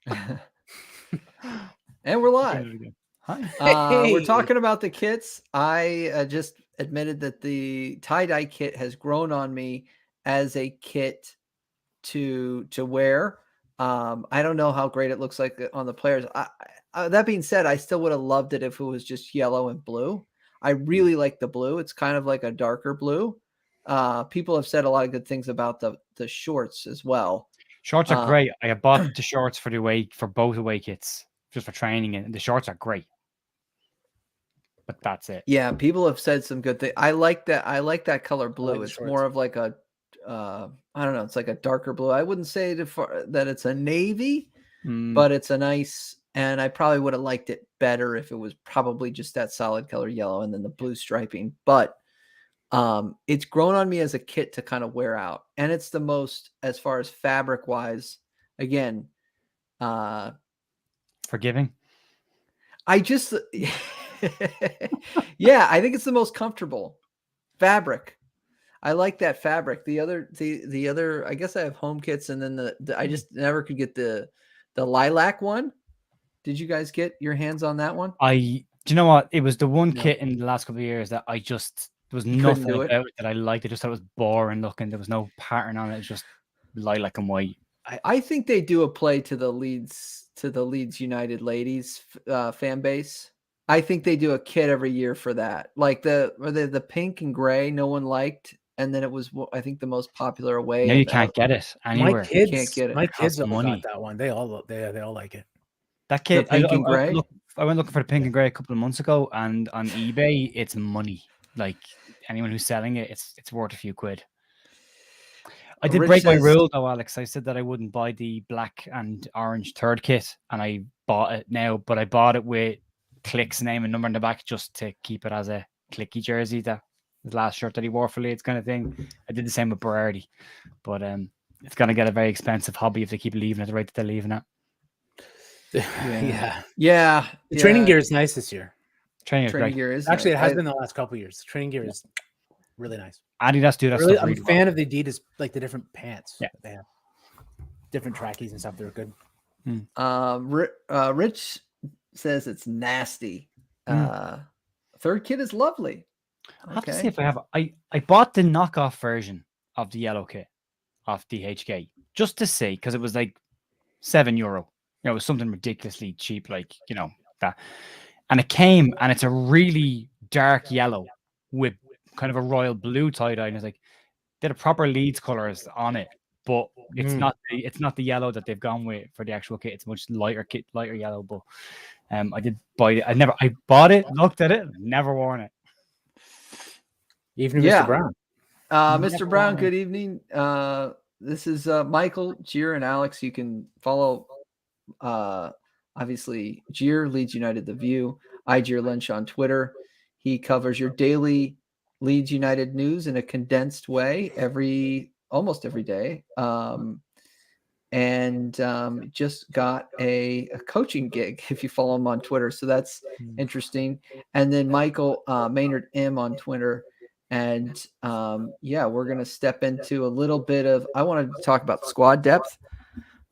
And we're live. Hi. We're talking about the kits. I just admitted that the tie-dye kit has grown on me as a kit to wear. I don't know how great it looks like on the players. That being said, I still would have loved it if it was just yellow and blue. I really like the blue. It's kind of like a darker blue. People have said a lot of good things about the shorts as well. Shorts are great. I bought the shorts for both away kits, just for training, and the shorts are great. But that's it. Yeah, people have said some good things. I like that. I like that color blue. It's more of like a, I don't know. It's like a darker blue. I wouldn't say that it's a navy, but it's a nice. And I probably would have liked it better if it was probably just that solid color yellow and then the blue striping. But it's grown on me as a kit to kind of wear out, and it's the most, as far as fabric wise, again, forgiving. I just, yeah, I think it's the most comfortable fabric. I like that fabric. The other, I guess I have home kits, and then I just never could get the lilac one. Did you guys get your hands on that one? Do you know what? It was the one kit in the last couple of years that there was nothing about it that I liked. I just thought it was boring looking. There was no pattern on it. It was just lilac and white. I think they do a play to the Leeds United ladies fan base. I think they do a kit every year for that. Like the pink and gray, no one liked, and then it was, I think, the most popular away. No, you can't get it anywhere. My kids can't get it. My kids all got that one. They all like it. That kit, the pink and gray. I went looking for the pink and gray a couple of months ago, and on eBay, it's money. Like anyone who's selling it, it's worth a few quid. I did break my rule though, Alex. I said that I wouldn't buy the black and orange third kit, and I bought it now. But I bought it with Click's name and number in the back just to keep it as a Clicky jersey, that the last shirt that he wore for Leeds kind of thing. I did the same with Berardi, but it's going to get a very expensive hobby if they keep leaving it the rate that they're leaving it. Yeah. The training gear is nice this year. Training gear is actually nice. It has been the last couple of years. The training gear is really nice. Adidas do that really, stuff. I'm a fan of the Adidas, like the different pants. Yeah, they have different trackies and stuff. They're good. Rich says it's nasty. Third kit is lovely. I have to see if I have. I bought the knockoff version of the yellow kit off DHK just to see, because it was like €7. It was something ridiculously cheap, like that. And it came, and it's a really dark yellow with kind of a royal blue tie-dye, and it's like they had a proper Leeds colors on it, but it's not the yellow that they've gone with for the actual kit. It's much lighter yellow. But I did buy it. I bought it, looked at it, never worn it. Even Mr. Brown. Mr. Brown, good evening. This is Michael, Gier, and Alex. You can follow obviously Gier, Leeds United The View, Gier Lynch on Twitter. He covers your daily Leeds United news in a condensed way almost every day. And just got a coaching gig if you follow him on Twitter. So that's interesting. And then Michael Maynard M on Twitter. And we're going to step into a little bit of, I wanted to talk about squad depth.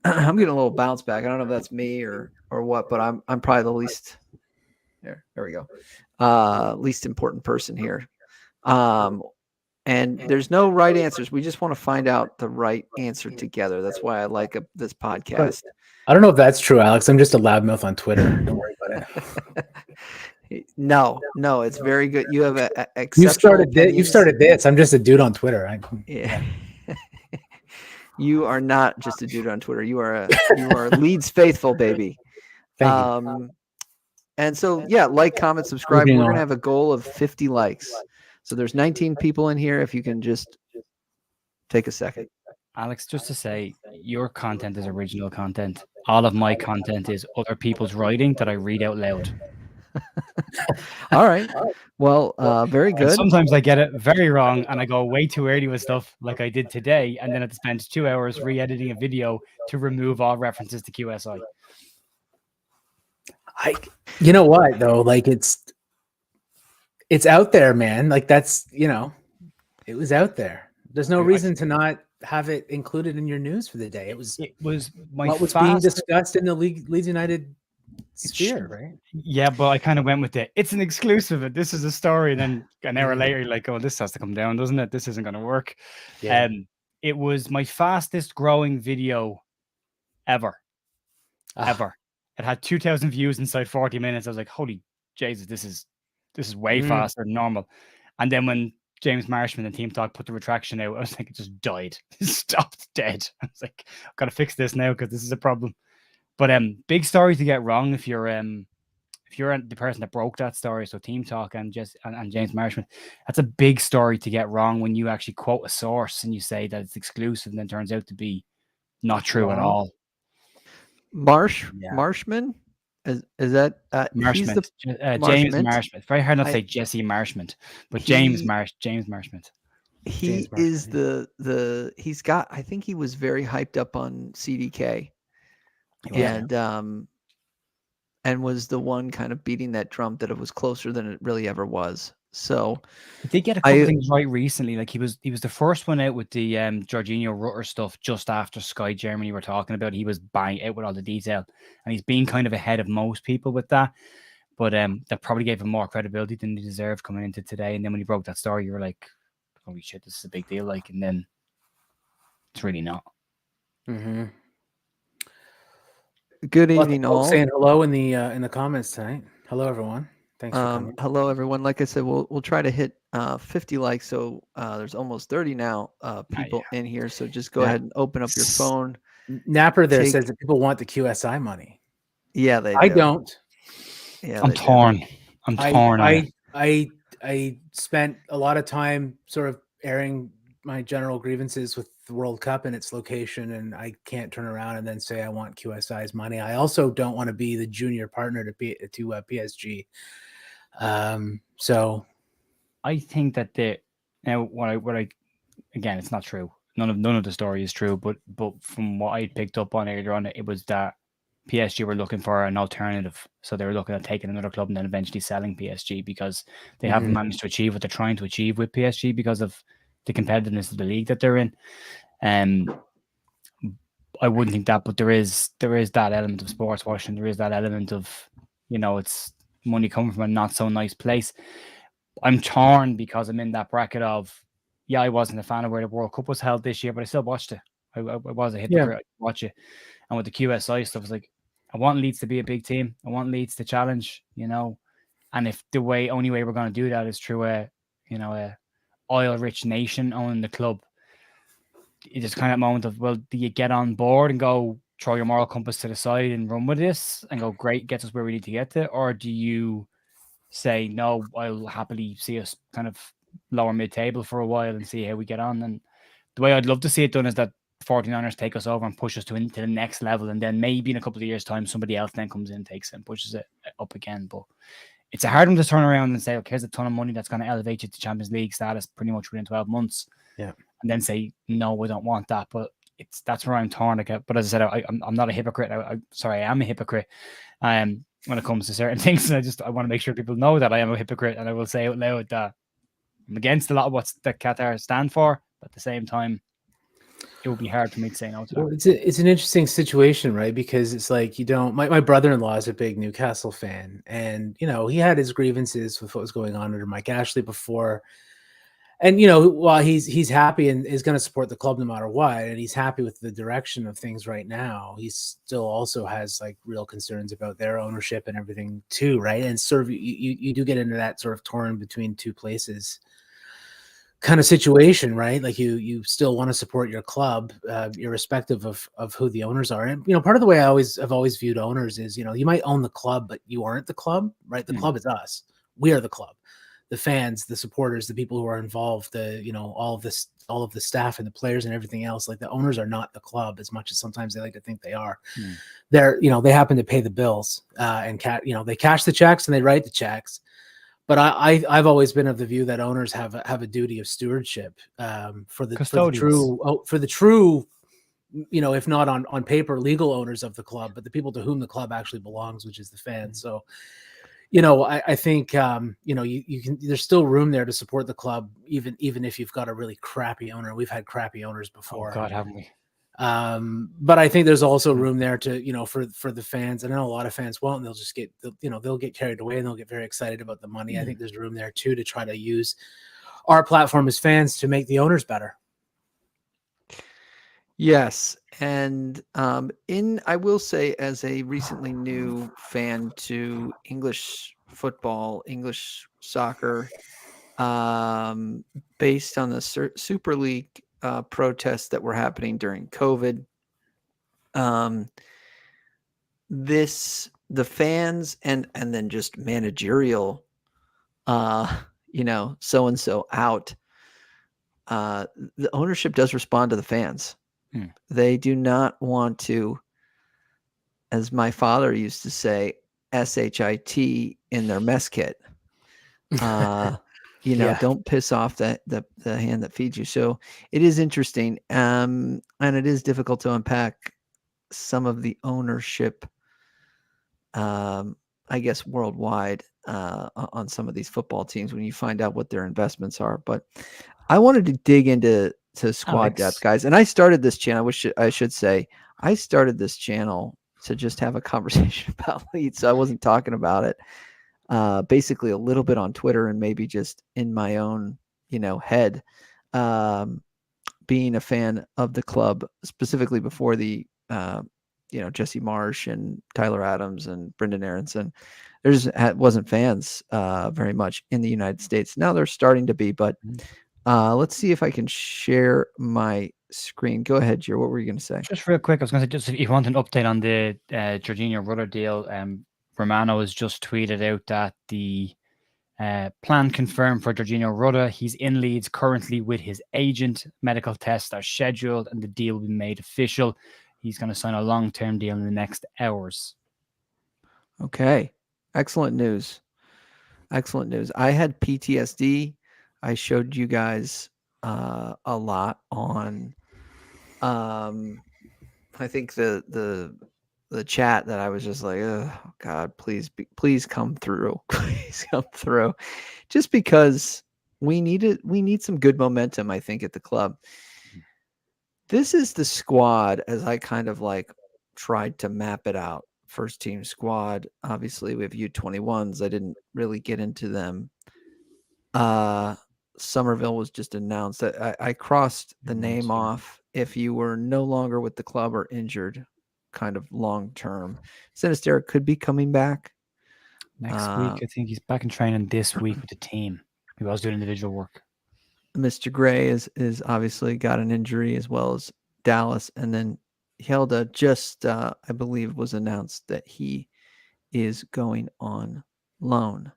I'm getting a little bounce back. I don't know if that's me or what, but I'm probably the least there we go. Least important person here. And there's no right answers. We just want to find out the right answer together. That's why I like this podcast. I don't know if that's true, Alex. I'm just a loudmouth on Twitter. Don't worry about it. No, it's very good. You have you started this. I'm just a dude on Twitter. Yeah. You are not just a dude on Twitter. You are Leeds faithful, baby. Thank you. And so, like, comment, subscribe. We're going to have a goal of 50 likes. So there's 19 people in here. If you can just take a second. Alex, just to say, your content is original content. All of my content is other people's writing that I read out loud. All right. Well, very good. And sometimes I get it very wrong and I go way too early with stuff like I did today. And then I spend 2 hours re-editing a video to remove all references to QSI. You know what though? Like it's out there, man. Like that's, it was out there. There's no reason to not have it included in your news for the day. It was what was being discussed in the Leeds United sphere, right? Yeah, but I kind of went with it's an exclusive, and this is a story. And then an hour later, you're like, oh, this has to come down, doesn't it? This isn't going to work. Yeah. It was my fastest growing video ever. It had 2,000 views inside 40 minutes. I was like, holy Jesus, this is way faster than normal. And then when James Marshman and Team Talk put the retraction out, I was like, it just died. It stopped dead. I was like, I've got to fix this now because this is a problem. But big story to get wrong if you're the person that broke that story. So Team Talk and James Marshman, that's a big story to get wrong when you actually quote a source and you say that it's exclusive and then turns out to be not true at all. Marshman? Is that Marshman? James Marshman. It's very hard not to say Jesse Marshman, but James Marshman. He is he's got, I think he was very hyped up on CDK. And was the one kind of beating that drum that it was closer than it really ever was. So he did get a couple things right recently. Like he was the first one out with the Jorginho Rutter stuff just after Sky Germany were talking about. He was buying out with all the detail, and he's been kind of ahead of most people with that. But that probably gave him more credibility than he deserved coming into today. And then when he broke that story, you were like, holy shit, this is a big deal. Like, and then it's really not. Mm-hmm. Good evening, all. Saying hello in the comments tonight. Hello, everyone. Thanks for coming. Hello, everyone. Like I said, we'll try to hit 50 likes. So there's almost 30 now people in here. So just go ahead and open up your phone. Napper there says that people want the QSI money. Yeah, they do. I don't. Yeah, I'm torn. I'm torn. I spent a lot of time sort of airing my general grievances with the World Cup and its location, and I can't turn around and then say I want QSI's money. I also don't want to be the junior partner to PSG. So I think that what I again, it's not true. None of the story is true, but from what I picked up on earlier on, it was that PSG were looking for an alternative. So they were looking at taking another club and then eventually selling PSG because they haven't managed to achieve what they're trying to achieve with PSG because of the competitiveness of the league that they're in. I wouldn't think that, but there is that element of sports washing. There is that element of, it's money coming from a not so nice place. I'm torn because I'm in that bracket of, I wasn't a fan of where the World Cup was held this year, but I still watched it. I was a hypocrite. I watch it. And with the QSI stuff, it's like, I want Leeds to be a big team. I want Leeds to challenge, and if the only way we're going to do that is through a oil-rich nation owning the club, it's kind of a moment of, well, do you get on board and go throw your moral compass to the side and run with this and go, great, gets us where we need to get to? Or do you say, no, I'll happily see us kind of lower mid-table for a while and see how we get on? And the way I'd love to see it done is that 49ers take us over and push us to the next level, and then maybe in a couple of years' time, somebody else then comes in, takes it and pushes it up again. But it's a hard one to turn around and say, okay, here's a ton of money that's going to elevate you to Champions League status pretty much within 12 months. Yeah. And then say, no, we don't want that. But that's where I'm torn. But as I said, I'm not a hypocrite. I am a hypocrite when it comes to certain things. And I want to make sure people know that I am a hypocrite. And I will say out loud that I'm against a lot of what the Qatar stand for. But at the same time, it would be hard for me to say no to that. Well, it's an interesting situation, right? Because it's like my brother-in-law is a big Newcastle fan, and he had his grievances with what was going on under Mike Ashley before. And while he's happy and is going to support the club no matter what, and he's happy with the direction of things right now, he still also has like real concerns about their ownership and everything too, right? And sort of you do get into that sort of torn between two places kind of situation, right? Like you still want to support your club, irrespective of who the owners are. And part of the way I've always viewed owners is you might own the club, but you aren't the club, right? The club is us. We are the club. The fans, the supporters, the people who are involved, all of the staff and the players and everything else. Like the owners are not the club as much as sometimes they like to think they are. They're, they happen to pay the bills and they cash the checks and they write the checks. But I've always been of the view that owners have a duty of stewardship for the true, if not on paper, legal owners of the club, but the people to whom the club actually belongs, which is the fans. So, I think you can. There's still room there to support the club, even if you've got a really crappy owner. We've had crappy owners before. Oh God, haven't we? But I think there's also room there to for the fans. I know a lot of fans won't. And they'll just get they'll get carried away and they'll get very excited about the money. I think there's room there too to try to use our platform as fans to make the owners better. Yes, and I will say, as a recently new fan to English football, English soccer, based on the Super League protests that were happening during COVID, the fans and then just managerial, so and so out. The ownership does respond to the fans. They do not want to, as my father used to say, SHIT in their mess kit. Don't piss off the hand that feeds you. So it is interesting. And it is difficult to unpack some of the ownership, I guess, worldwide on some of these football teams when you find out what their investments are. But I wanted to dig into squad depth, guys. And I started this channel. I should say I started this channel to just have a conversation about Leeds. So I wasn't talking about it. Basically a little bit on Twitter and maybe just in my own, head, being a fan of the club, specifically before the, Jesse Marsh and Tyler Adams and Brendan Aronson. Wasn't fans very much in the United States. Now they're starting to be, but let's see if I can share my screen. Go ahead, Jer. What were you going to say? Just real quick, I was going to say, just if you want an update on the Jorginho Rutter deal, Romano has just tweeted out that the plan confirmed for Jorginho Rutter. He's in Leeds currently with his agent. Medical tests are scheduled and the deal will be made official. He's going to sign a long-term deal in the next hours. Okay. Excellent news. Excellent news. I had PTSD. I showed you guys a lot on I think the chat that I was just like, oh God, please come through. Please come through. Just because we need some good momentum, I think, at the club. This is the squad as I kind of like tried to map it out. First team squad. Obviously, we have U21s. I didn't really get into them. Summerville was just announced. That I crossed the name off if you were no longer with the club or injured, kind of long term. Sinister could be coming back next week. I think he's back in training this week with the team. He was doing individual work. Mr. Gray is obviously got an injury, as well as Dallas, and then Helda just I believe was announced that he is going on loan.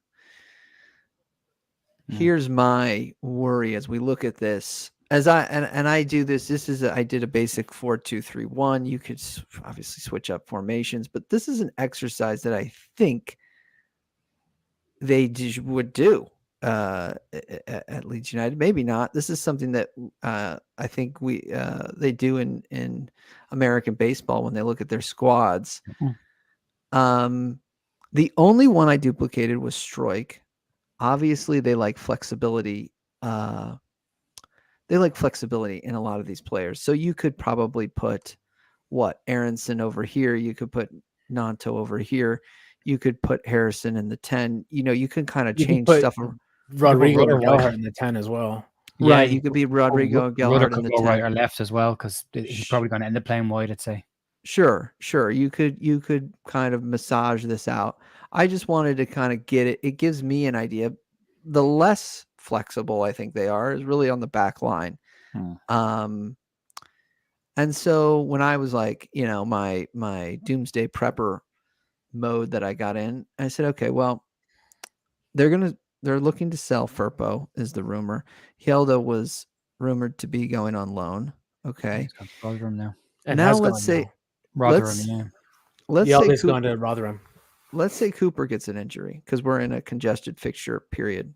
Here's my worry as we look at this. As I do this. This is I did a basic 4-2-3-1. You could obviously switch up formations, but this is an exercise that I think they would do at Leeds United. Maybe not. This is something that I think they do in American baseball when they look at their squads. The only one I duplicated was Stroik. Obviously, they like flexibility. They like flexibility in a lot of these players. So you could probably put Aronson over here. You could put Nanto over here. You could put Harrison in the 10. You can kind of change stuff. Rodrigo or Gelhardt in the 10 as well. Yeah, right. You could be Rodrigo and Gelhardt in the 10. Right or left as well, because he's probably going to end up playing wide, I'd say. Sure. You could kind of massage this out. I just wanted to kind of get it. It gives me an idea. The less flexible I think they are is really on the back line. And so when I was like, my doomsday prepper mode that I got in, I said, okay, well, they're looking to sell Firpo is the rumor. Helda was rumored to be going on loan. Okay. Now let's say Rotherham, let's say gone to Rotherham. Let's say Cooper gets an injury because we're in a congested fixture period.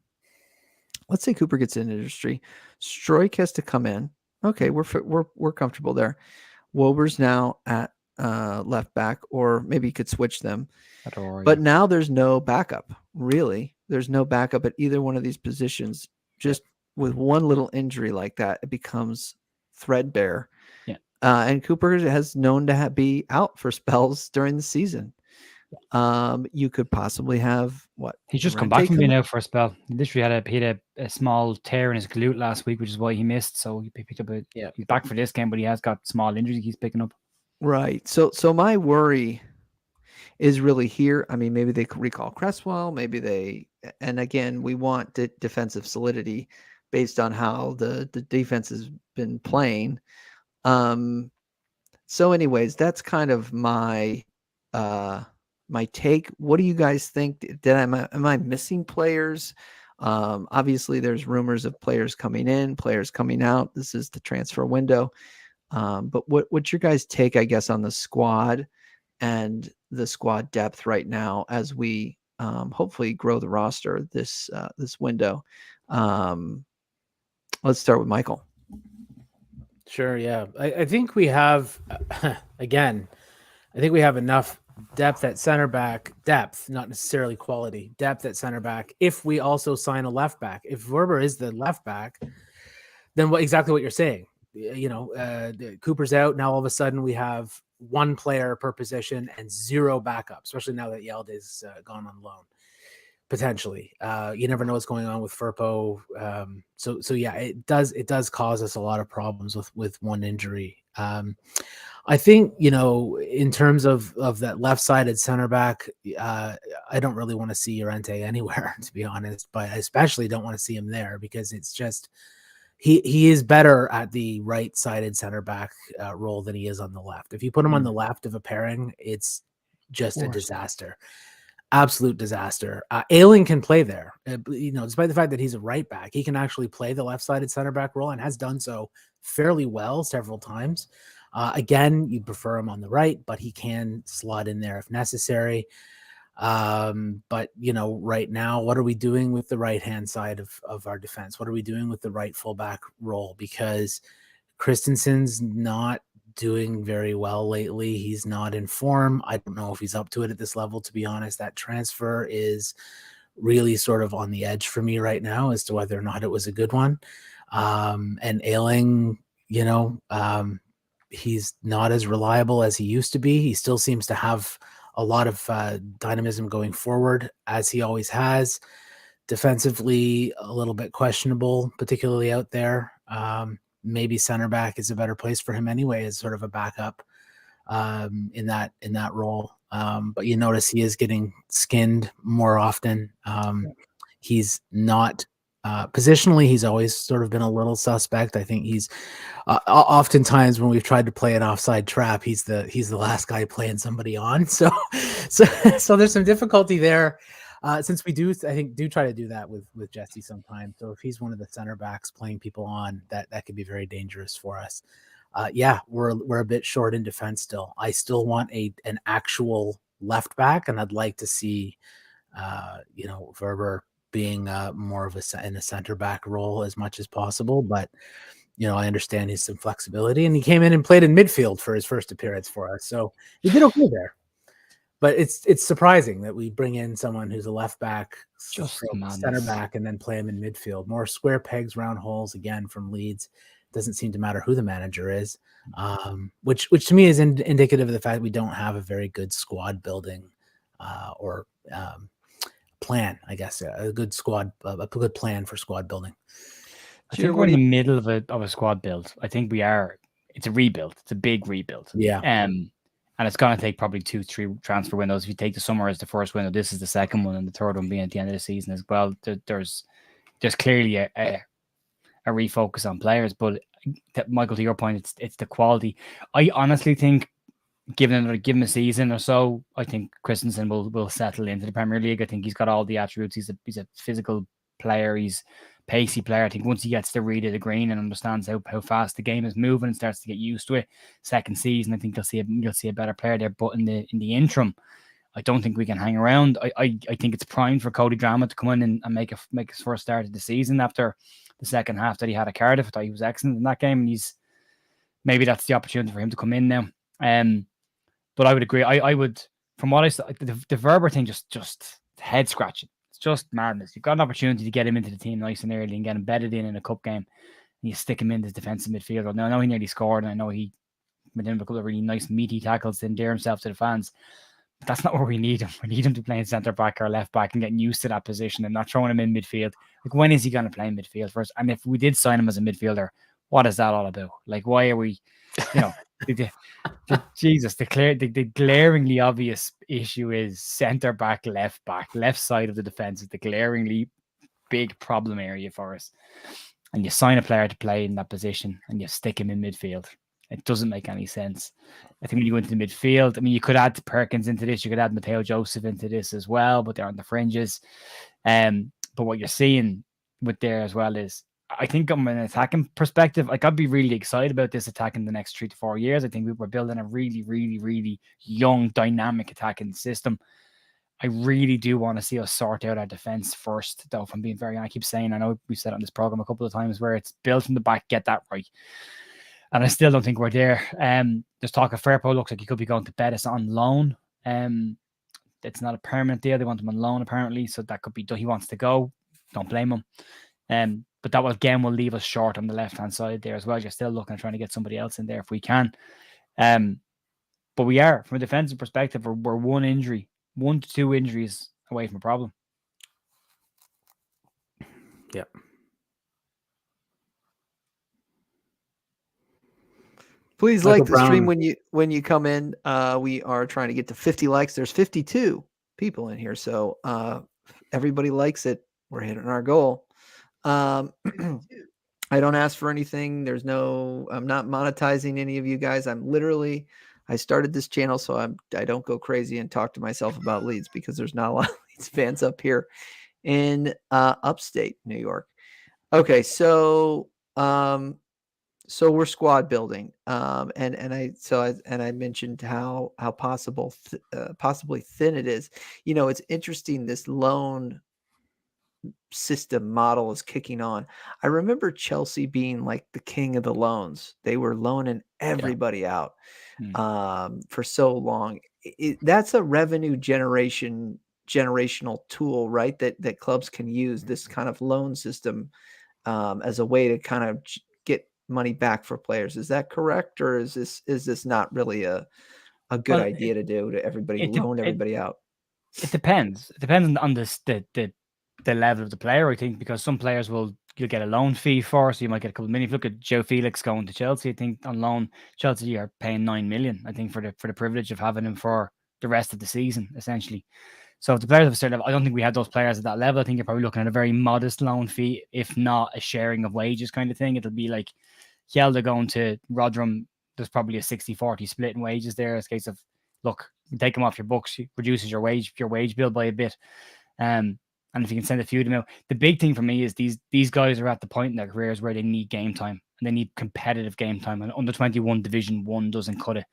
Let's say Cooper gets an injury. Stroik has to come in. Okay, we're comfortable there. Wober's now at left back, or maybe you could switch them. But now there's no backup, really. There's no backup at either one of these positions. Just with one little injury like that, it becomes threadbare. Yeah. And Cooper has known to be out for spells during the season. You could possibly have he's just come back from being out for a spell. He literally had a small tear in his glute last week, which is why he missed. So he picked up he's back for this game, but he has got small injuries he's picking up. Right. So my worry is really here. I mean, maybe they could recall Cresswell. Maybe and again, we want defensive solidity based on how the defense has been playing. So anyways, that's kind of my take. What do you guys think? Am I missing players? Obviously there's rumors of players coming in, players coming out. This is the transfer window. But what's your guys' take, I guess, on the squad and the squad depth right now as we hopefully grow the roster this window? Let's start with Michael. Sure, yeah. I think we have, again, I think we have enough depth at center back, not necessarily quality, depth at center back. If we also sign a left back, if Verber is the left back, then exactly what you're saying. Cooper's out. Now all of a sudden we have one player per position and zero backup, especially now that Yelde's gone on loan. Potentially, you never know what's going on with Firpo. So yeah, it does cause us a lot of problems with one injury. I think, in terms of that left-sided center back, I don't really want to see Llorente anywhere, to be honest. But I especially don't want to see him there because it's just he is better at the right-sided center back role than he is on the left. If you put him on the left of a pairing, it's just a disaster. Absolute disaster. Ayling can play there. Despite the fact that he's a right back, he can actually play the left-sided center back role and has done so fairly well several times. Again, you'd prefer him on the right, but he can slot in there if necessary. But right now, what are we doing with the right-hand side of our defense? What are we doing with the right fullback role? Because Christensen's not doing very well lately. He's not in form. I don't know if he's up to it at this level, to be honest. That transfer is really sort of on the edge for me right now as to whether or not it was a good one. And Ayling, he's not as reliable as he used to be. He still seems to have a lot of dynamism going forward, as he always has. Defensively, a little bit questionable, particularly out there. Maybe center back is a better place for him anyway, as sort of a backup in that role. But you notice he is getting skinned more often. He's not positionally. He's always sort of been a little suspect. I think he's oftentimes when we've tried to play an offside trap, he's the last guy playing somebody on. So there's some difficulty there. Since we do try to do that with Jesse sometimes. So if he's one of the center backs playing people on, that could be very dangerous for us. We're a bit short in defense still. I still want an actual left back, and I'd like to see Verber being more of in a center back role as much as possible. But I understand he's some flexibility, and he came in and played in midfield for his first appearance for us, so he did okay there. But it's surprising that we bring in someone who's a left back, center back, and then play him in midfield. More square pegs, round holes again from Leeds. Doesn't seem to matter who the manager is, which to me is indicative of the fact that we don't have a very good squad building or plan. I guess a good good plan for squad building. I think we're in the middle of a squad build. I think we are. It's a rebuild. It's a big rebuild. Yeah. And it's going to take probably 2-3 transfer windows. If you take the summer as the first window, this is the second one, and the third one being at the end of the season as well. There's clearly a refocus on players, but Michael, to your point, it's the quality. I honestly think, given a season or so, I think Christensen will settle into the Premier League. I think he's got all the attributes. He's a physical player. He's pacey player. I think once he gets the read of the green and understands how fast the game is moving and starts to get used to it, second season, I think you'll see a better player there. But in the interim, I don't think we can hang around. I think it's prime for Cody Drama to come in and make his first start of the season after the second half that he had at Cardiff. I thought he was excellent in that game, and maybe that's the opportunity for him to come in now. But I would agree. I would, from what I saw, the Verber thing just head scratching. It's just madness. You've got an opportunity to get him into the team nice and early and get him bedded in a cup game, and you stick him in as defensive midfielder. Now I know he nearly scored, and I know he made him a couple of really nice meaty tackles to endear himself to the fans. But that's not where we need him. We need him to play in centre back or left back and getting used to that position and not throwing him in midfield. Like, when is he going to play in midfield first? And if we did sign him as a midfielder, what is that all about? Like, why are we, Jesus, the glaringly obvious issue is centre back, left side of the defence is the glaringly big problem area for us. And you sign a player to play in that position and you stick him in midfield. It doesn't make any sense. I think when you go into the midfield, I mean, you could add Perkins into this, you could add Mateo Joseph into this as well, but they're on the fringes. But what you're seeing with there as well is, I think from an attacking perspective, like, I'd be really excited about this attack in the next 3 to 4 years. I think we're building a really, really, really young, dynamic attacking system. I really do want to see us sort out our defense first, though, if I'm being very honest. I keep saying, I know we've said on this program a couple of times, where it's built from the back, get that right. And I still don't think we're there. There's talk of Firpo. Looks like he could be going to Betis on loan. It's not a permanent deal. They want him on loan, apparently. So that could be, he wants to go. Don't blame him. But that will leave us short on the left-hand side there as well. You're still looking at trying to get somebody else in there if we can. But we are, from a defensive perspective, we're 1 to 2 injuries away from a problem. Yep. Please Michael like the Brown. Stream when you come in. We are trying to get to 50 likes. There's 52 people in here, so everybody likes it. We're hitting our goal. I don't ask for anything. I'm not monetizing any of you guys. I started this channel so I don't go crazy and talk to myself about Leeds, because there's not a lot of Leeds fans up here in upstate New York. Okay, so we're squad building, and I mentioned how possibly thin it is. It's interesting, this loan system model is kicking on. I remember Chelsea being like the king of the loans. They were loaning everybody out for so long. That's a revenue generational tool, right? That clubs can use, this kind of loan system as a way to kind of get money back for players. Is that correct, or is this not really a good idea to do, to loan everybody out? It depends. It depends on the level of the player, I think, because some players you'll get a loan fee for, so you might get a couple of million. If you look at Joe Felix going to Chelsea, I think on loan, Chelsea are paying 9 million, I think, for the privilege of having him for the rest of the season, essentially. So if the players have a certain level, I don't think we have those players at that level. I think you're probably looking at a very modest loan fee, if not a sharing of wages kind of thing. It'll be like Hjelde going to Rotherham. There's probably a 60-40 split in wages there. It's a case of, look, take them off your books, it reduces your wage bill by a bit. And if you can send a few of them out, the big thing for me is these guys are at the point in their careers where they need game time, and they need competitive game time. And under 21 Division 1 doesn't cut it.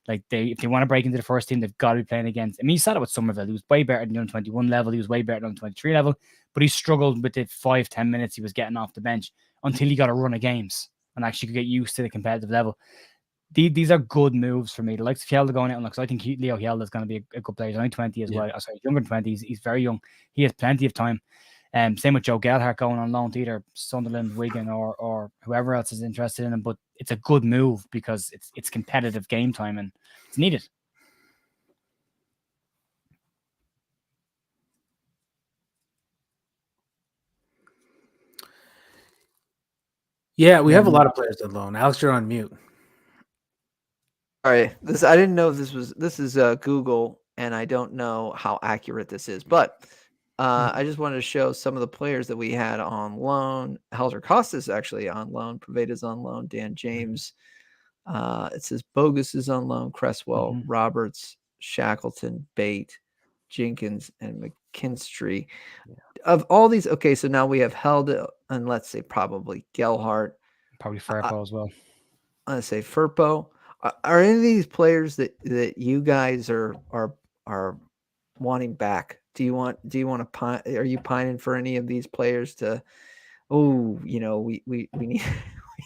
Like, if they want to break into the first team, they've got to be playing against. I mean, you saw it with Summerville. He was way better than the under 21 level. He was way better than the 23 level, but he struggled with the 5-10 minutes he was getting off the bench until he got a run of games and actually could get used to the competitive level. These are good moves for me. The likes of Hjelde going out, and I think Leo Hjelde is going to be a good player. He's only 20 as well. Sorry, younger than 20. He's very young. He has plenty of time. Same with Joe Gelhardt going on loan to either Sunderland, Wigan, or whoever else is interested in him. But it's a good move because it's competitive game time and it's needed. Yeah, we have a lot of players on loan. Alex, you're on mute. All right, I didn't know this is Google, and I don't know how accurate this is, but I just wanted to show some of the players that we had on loan. Helder Costa's actually on loan. Praveda's on loan. Dan James. It says Bogus is on loan. Cresswell, Roberts, Shackleton, Bate, Jenkins, and McKinstry. Yeah. Of all these, okay, so now we have Helder, and let's say probably Gelhardt. Probably Firpo as well. Let's say Firpo. Are any of these players that you guys are wanting back? Do you want to pine? Are you pining for any of these players to? Oh, we need we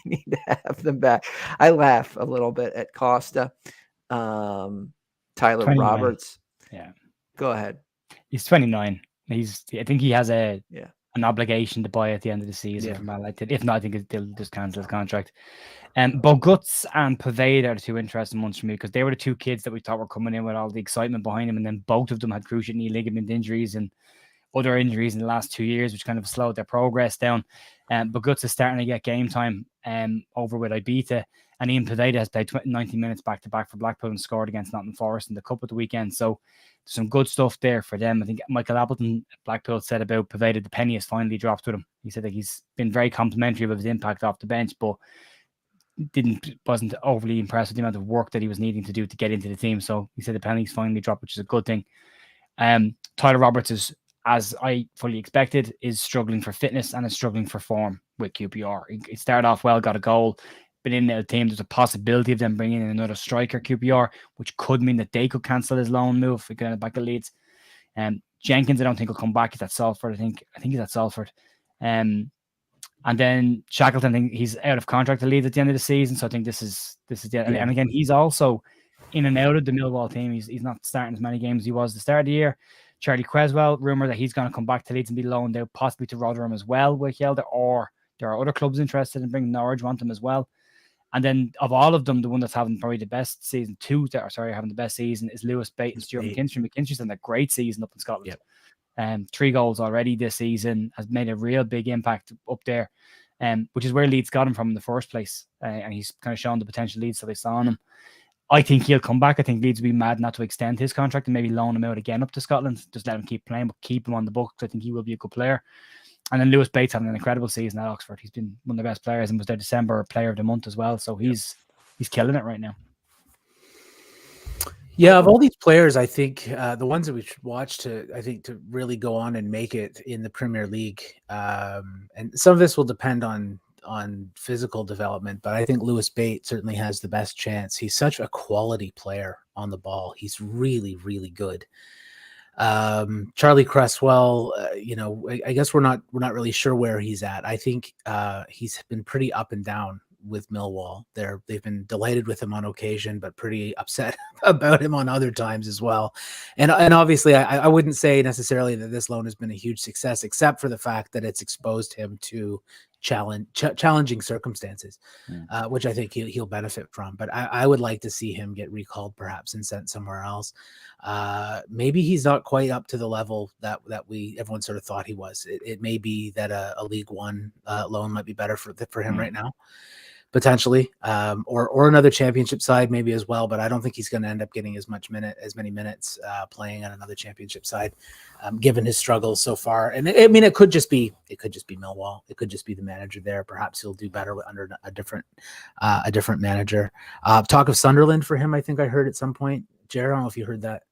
need to have them back. I laugh a little bit at Costa. Tyler 29. Roberts. Yeah. Go ahead. He's 29. I think he has an obligation to buy at the end of the season from Man United. If not, I think they'll just cancel his contract. Boguts and Pavade are the two interesting ones for me because they were the two kids that we thought were coming in with all the excitement behind them, and then both of them had cruciate knee ligament injuries and other injuries in the last 2 years, which kind of slowed their progress down. Boguts is starting to get game time over with Ibiza, and Ian Pavade has played 90 minutes back-to-back for Blackpool and scored against Nottingham Forest in the Cup at the weekend. So some good stuff there for them. I think Michael Appleton at Blackpool said about Pavade, the penny has finally dropped with him. He said that he's been very complimentary of his impact off the bench, but wasn't overly impressed with the amount of work that he was needing to do to get into the team. So he said the penny's finally dropped, which is a good thing. Tyler Roberts is, as I fully expected, is struggling for fitness and is struggling for form with QPR. He started off well, got a goal, been in the team. There's a possibility of them bringing in another striker, QPR, which could mean that they could cancel his loan move if we get back at Leeds. Jenkins, I don't think will come back. He's at Salford. I think he's at Salford. And then Shackleton, I think he's out of contract to Leeds at the end of the season. So I think this is the and again, he's also in and out of the Millwall team. He's not starting as many games as he was at the start of the year. Charlie Creswell, rumour that he's going to come back to Leeds and be loaned out, possibly to Rotherham as well with Yelder, or there are other clubs interested in bringing Norwich, want him as well. And then of all of them, the one that's having probably the best season, having the best season is Lewis Bate and Stuart McKinstry. McKinstry's had a great season up in Scotland. Yep. 3 goals already this season, has made a real big impact up there, which is where Leeds got him from in the first place. And he's kind of shown the potential Leeds that they saw in him. I think he'll come back. I think Leeds will be mad not to extend his contract and maybe loan him out again up to Scotland. Just let him keep playing, but keep him on the books. I think he will be a good player. And then Lewis Bates having an incredible season at Oxford. He's been one of the best players and was their December player of the month as well. So he's killing it right now. Yeah, of all these players, I think the ones that we should watch to really go on and make it in the Premier League, and some of this will depend on physical development, but I think Lewis Bate certainly has the best chance. He's such a quality player on the ball. He's really, really good. Charlie Cresswell, I guess we're not really sure where he's at. I think he's been pretty up and down with Millwall. They've been delighted with him on occasion, but pretty upset about him on other times as well. And obviously, I wouldn't say necessarily that this loan has been a huge success, except for the fact that it's exposed him to challenging circumstances, which I think he'll benefit from. But I would like to see him get recalled, perhaps, and sent somewhere else. Maybe he's not quite up to the level that everyone sort of thought he was. It may be that a League One loan might be better for him right now, potentially, or another championship side maybe as well. But I don't think he's going to end up getting as many minutes playing on another championship side, given his struggles so far. And it could just be Millwall. It could just be the manager there. Perhaps he'll do better under a different manager. Talk of Sunderland for him, I think I heard at some point. Jared, I don't know if you heard that.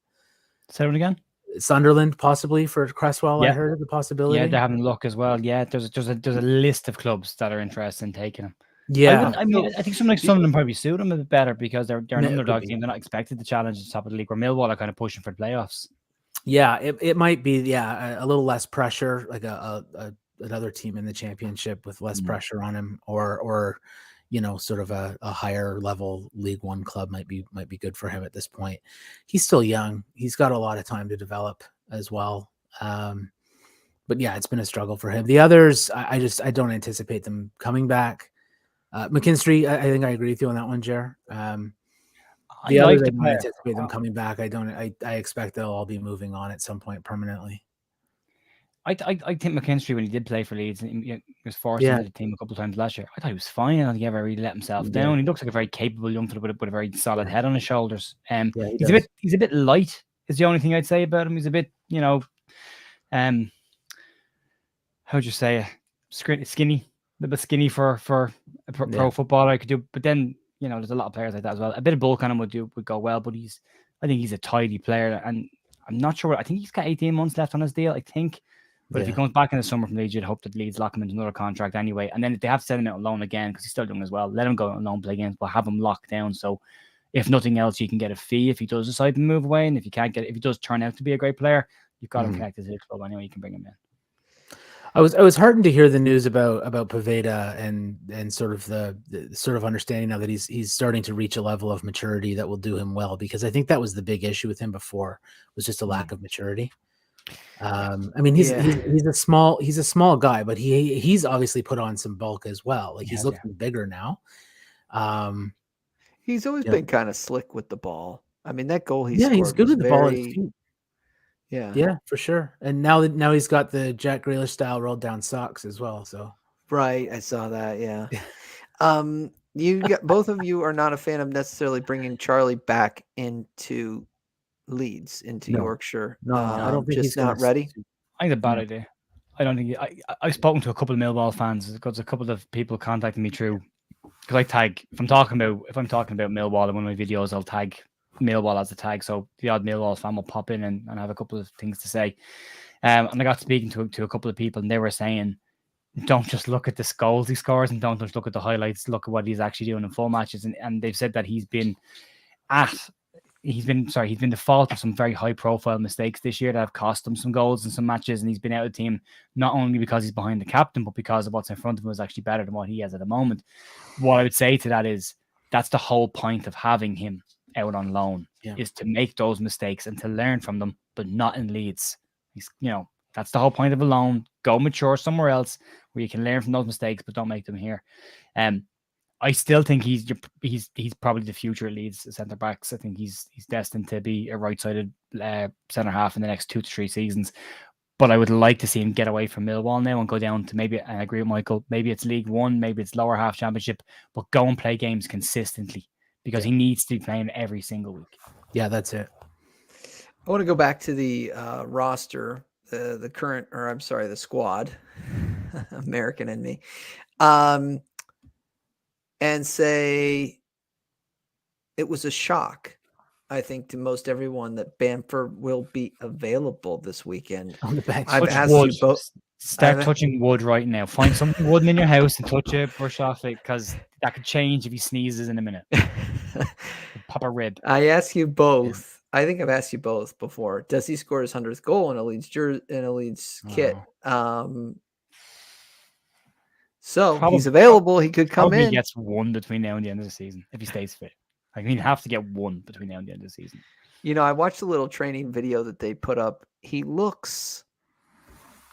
Say it again. Sunderland possibly for Cresswell. Yeah. I heard of the possibility. Yeah, they're having a look as well. Yeah, there's a list of clubs that are interested in taking him. Yeah, I think some of them probably suit them a bit better because they're an underdog team. They're not expected to challenge the top of the league. Where Millwall are kind of pushing for playoffs. Yeah, it might be a little less pressure, like another team in the championship with less pressure on him, or sort of a higher level League One club might be good for him at this point. He's still young. He's got a lot of time to develop as well. But yeah, it's been a struggle for him. The others, I don't anticipate them coming back. McKinstry, I think I agree with you on that one, Jer. The others, I don't anticipate them coming back. I expect they'll all be moving on at some point permanently. I think McKinstry, when he did play for Leeds, he was forced into the team a couple of times last year. I thought he was fine. I don't think he ever really let himself down. He looks like a very capable young fella with a very solid head on his shoulders. He's a bit light. Is the only thing I'd say about him. He's a bit, how'd you say, skinny. A bit skinny for a pro footballer. I could do, but then there's a lot of players like that as well. A bit of bulk on him would go well, but I think he's a tidy player, and I'm not sure. I think he's got 18 months left on his deal. I think, but if he comes back in the summer from Leeds, you'd hope that Leeds lock him into another contract anyway. And then if they have to send him out on loan again because he's still young as well, let him go out on loan, play games, but have him locked down. So if nothing else, you can get a fee if he does decide to move away, and if he does turn out to be a great player, you've got him connected to the club anyway. You can bring him in. I was heartened to hear the news about Poveda and sort of the sort of understanding now that he's starting to reach a level of maturity that will do him well, because I think that was the big issue with him before, was just a lack of maturity. I mean, he's a small guy, but he's obviously put on some bulk as well. Like he's looking bigger now. He's always been kind of slick with the ball. I mean, that goal he scored he's good was with the ball at his feet. Yeah, for sure. And now he's got the Jack Grealish style rolled down socks as well. So right, I saw that. Yeah. You got both of you are not a fan of necessarily bringing Charlie back into Leeds, into Yorkshire. No, I don't think he's not ready. I think it's a bad idea. I don't think I've spoken to a couple of Millwall fans because a couple of people contacted me through, because I tag if I'm talking about Millwall in one of my videos, I'll tag Millwall as a tag, so the odd Millwall fan will pop in and have a couple of things to say. And I got speaking to a couple of people, and they were saying, don't just look at the goals he scores and don't just look at the highlights, look at what he's actually doing in full matches. And they've said that he's been the fault of some very high profile mistakes this year that have cost him some goals in some matches, and he's been out of the team not only because he's behind the captain, but because of what's in front of him is actually better than what he has at the moment. What I would say to that is that's the whole point of having him out on loan, is to make those mistakes and to learn from them, but not in Leeds. That's the whole point of a loan. Go mature somewhere else where you can learn from those mistakes, but don't make them here. I still think he's probably the future at Leeds centre backs. I think he's destined to be a right-sided centre half in the next 2 to 3 seasons. But I would like to see him get away from Millwall now and go down to maybe, and I agree with Michael, maybe it's League One, maybe it's lower half Championship, but go and play games consistently, because he needs to be playing every single week. Yeah, that's it. I want to go back to the roster, the squad, American in me, and say it was a shock, I think, to most everyone that Bamford will be available this weekend. On the bench. I've asked you both. Start touching wood right now. Find something wooden in your house and touch it, brush off it, because that could change if he sneezes in a minute. Pop a rib. I ask you both. I think I've asked you both before. Does he score his 100th goal in a Leeds kit? So he's available. He could come in. He gets one between now and the end of the season if he stays fit. I mean, he'd have to get one between now and the end of the season. I watched a little training video that they put up. He looks,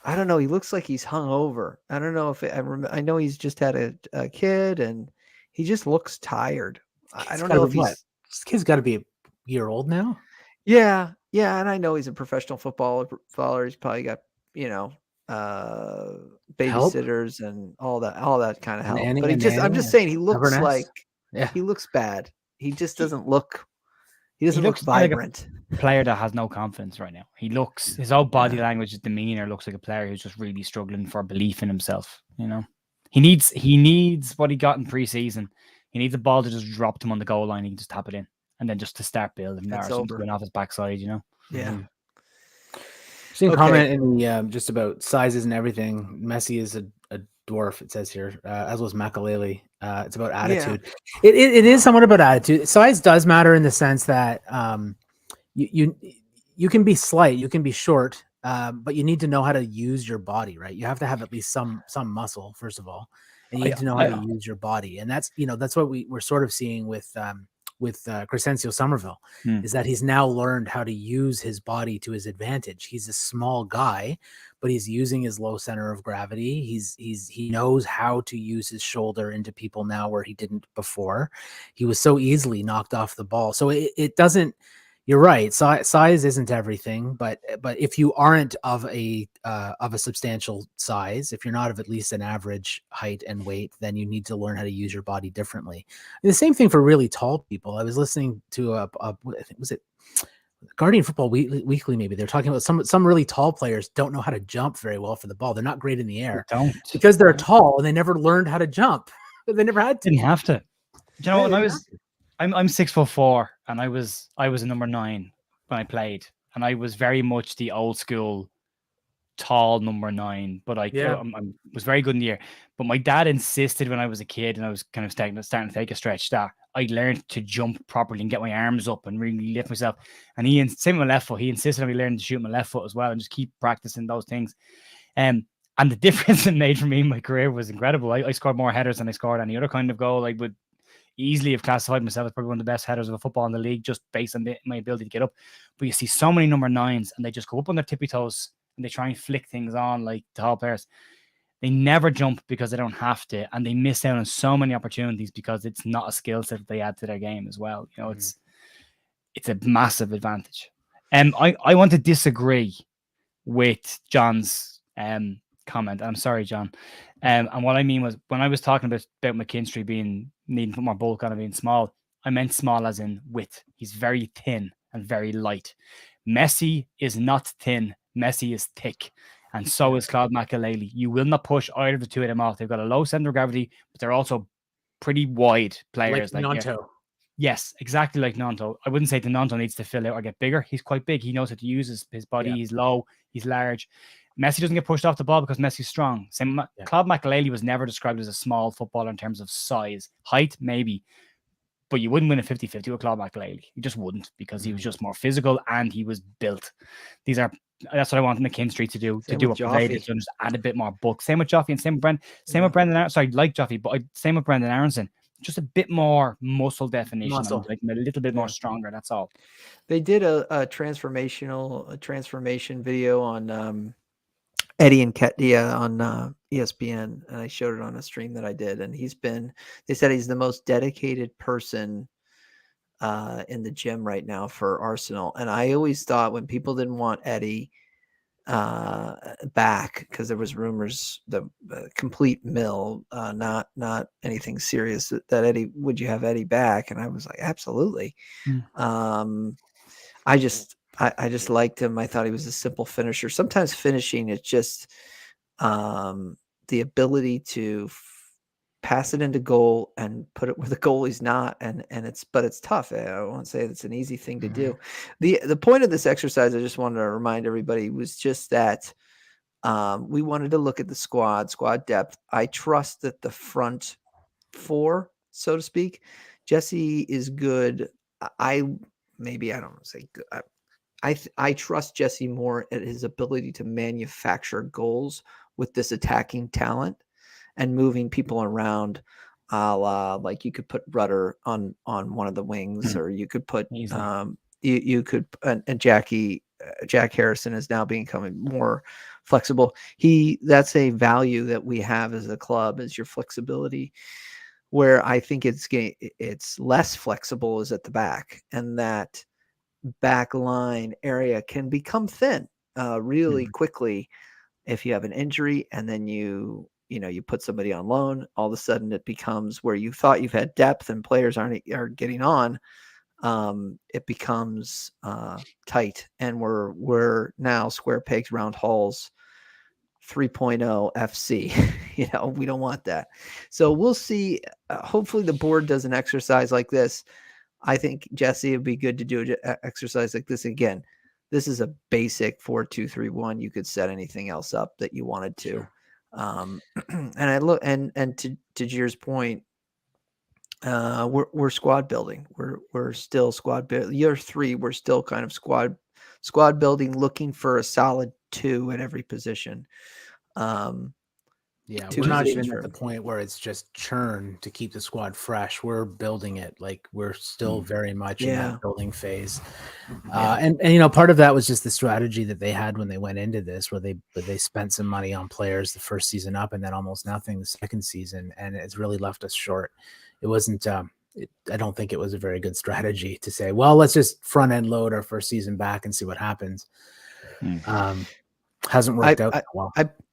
I don't know. He looks like he's hungover. I don't know if I know he's just had a kid and he just looks tired. I don't know if this kid's got to be a year old now. Yeah. And I know he's a professional footballer. He's probably got, babysitters and all that kind of help. But I'm just saying he looks he looks bad. He just doesn't look. He doesn't look vibrant. Like a player that has no confidence right now. He looks, his whole body language, his demeanor looks like a player who's just really struggling for belief in himself. He needs what he got in preseason. He needs a ball to just drop him on the goal line. He can just tap it in, and then just to start building. There's something going off his backside. Yeah. Seeing comment in the just about sizes and everything. Messi is a dwarf, it says here, as was Makaleli. It's about attitude. Yeah. It is somewhat about attitude. Size does matter in the sense that you can be slight, you can be short, but you need to know how to use your body, right? You have to have at least some muscle, first of all, and you need to know how to use your body. And that's what we're sort of seeing with Crescencio Summerville, is that he's now learned how to use his body to his advantage. He's a small guy, but he's using his low center of gravity. He knows how to use his shoulder into people now where he didn't before. He was so easily knocked off the ball. So it doesn't. You're right. Size isn't everything, but if you aren't of a substantial size, if you're not of at least an average height and weight, then you need to learn how to use your body differently. And the same thing for really tall people. I was listening to I think was it Guardian Football Weekly, maybe they're talking about some really tall players don't know how to jump very well for the ball. They're not great in the air because they're tall and they never learned how to jump. They never had to. Didn't have to. Do you know, when I'm 6'4", and I was a number 9 when I played, and I was very much the old school tall number 9. But I was very good in the air. But my dad insisted when I was a kid and I was kind of starting to take a stretch that I learned to jump properly and get my arms up and really lift myself. And same with my left foot. He insisted on me learning to shoot my left foot as well and just keep practicing those things. And the difference it made for me in my career was incredible. I scored more headers than I scored any other kind of goal. I would easily have classified myself as probably one of the best headers of a football in the league, just based on my ability to get up. But you see so many number 9s, and they just go up on their tippy toes and they try and flick things on like tall players. They never jump because they don't have to, and they miss out on so many opportunities because it's not a skill set that they add to their game as well. You know, it's a massive advantage. I want to disagree with John's comment. I'm sorry, John. And what I mean was, when I was talking about McKinstry needing to put more bulk on and being small, I meant small as in width. He's very thin and very light. Messi is not thin. Messi is thick. And so is Claude Makelele. You will not push either of the two of them off. They've got a low center of gravity, but they're also pretty wide players. Like Nanto. Yes, exactly like Nanto. I wouldn't say that Nanto needs to fill out or get bigger. He's quite big. He knows how to use his body. Yeah. He's low. He's large. Messi doesn't get pushed off the ball because Messi's strong. Claude Makelele was never described as a small footballer in terms of size. Height, maybe. But you wouldn't win a 50-50 with Claude Makelele. You just wouldn't, because he was just more physical and he was built. That's what I want McKinstry to do. Same to do what they did, to just add a bit more bulk. Same with Joffy and same with Brendan. Same with Brendan. Sorry, like Joffy, but same with Brendan Aronson. Just a bit more muscle definition, like a little bit more stronger. That's all. They did a transformation video on Eddie Nketiah on ESPN, and I showed it on a stream that I did. And they said he's the most dedicated person in the gym right now for Arsenal. And I always thought, when people didn't want Eddie back, because there was rumors, the complete mill, not anything serious, that Eddie, would you have Eddie back? And I was like, absolutely. I just liked him. I thought he was a simple finisher. Sometimes finishing is just the ability to pass it into goal and put it where the goalie's not, and it's tough. I won't say it's an easy thing to do. The point of this exercise, I just wanted to remind everybody, was just that we wanted to look at the squad depth. I trust that the front four, so to speak, Jesse is good. I don't want to say good. I trust Jesse more at his ability to manufacture goals with this attacking talent and moving people around, like you could put Rutter on one of the wings, or you could put you could, and Jack Harrison is now becoming more flexible. That's a value that we have as a club, is your flexibility. Where I think it's less flexible is at the back, and that back line area can become thin really quickly if you have an injury, and then you put somebody on loan. All of a sudden it becomes, where you thought you've had depth and players are getting on, it becomes tight, and we're now square pegs round holes 3.0 FC. We don't want that. So we'll see. Hopefully the board does an exercise like this. I think, Jesse, it'd be good to do an exercise like this again. This is a basic 4-2-3-1. You could set anything else up that you wanted to. Sure. And I look, and to Jir's point, we're squad building. We're still squad building. Year 3, we're still kind of squad building, looking for a solid 2 at every position. We're not even at the point where it's just churn to keep the squad fresh. We're building it. Like, we're still very much in that building phase. And part of that was just the strategy that they had when they went into this, where they spent some money on players the first season up, and then almost nothing the second season, and it's really left us short. It wasn't. I don't think it was a very good strategy to say, well, let's just front end load our first season back and see what happens. Hasn't worked out well.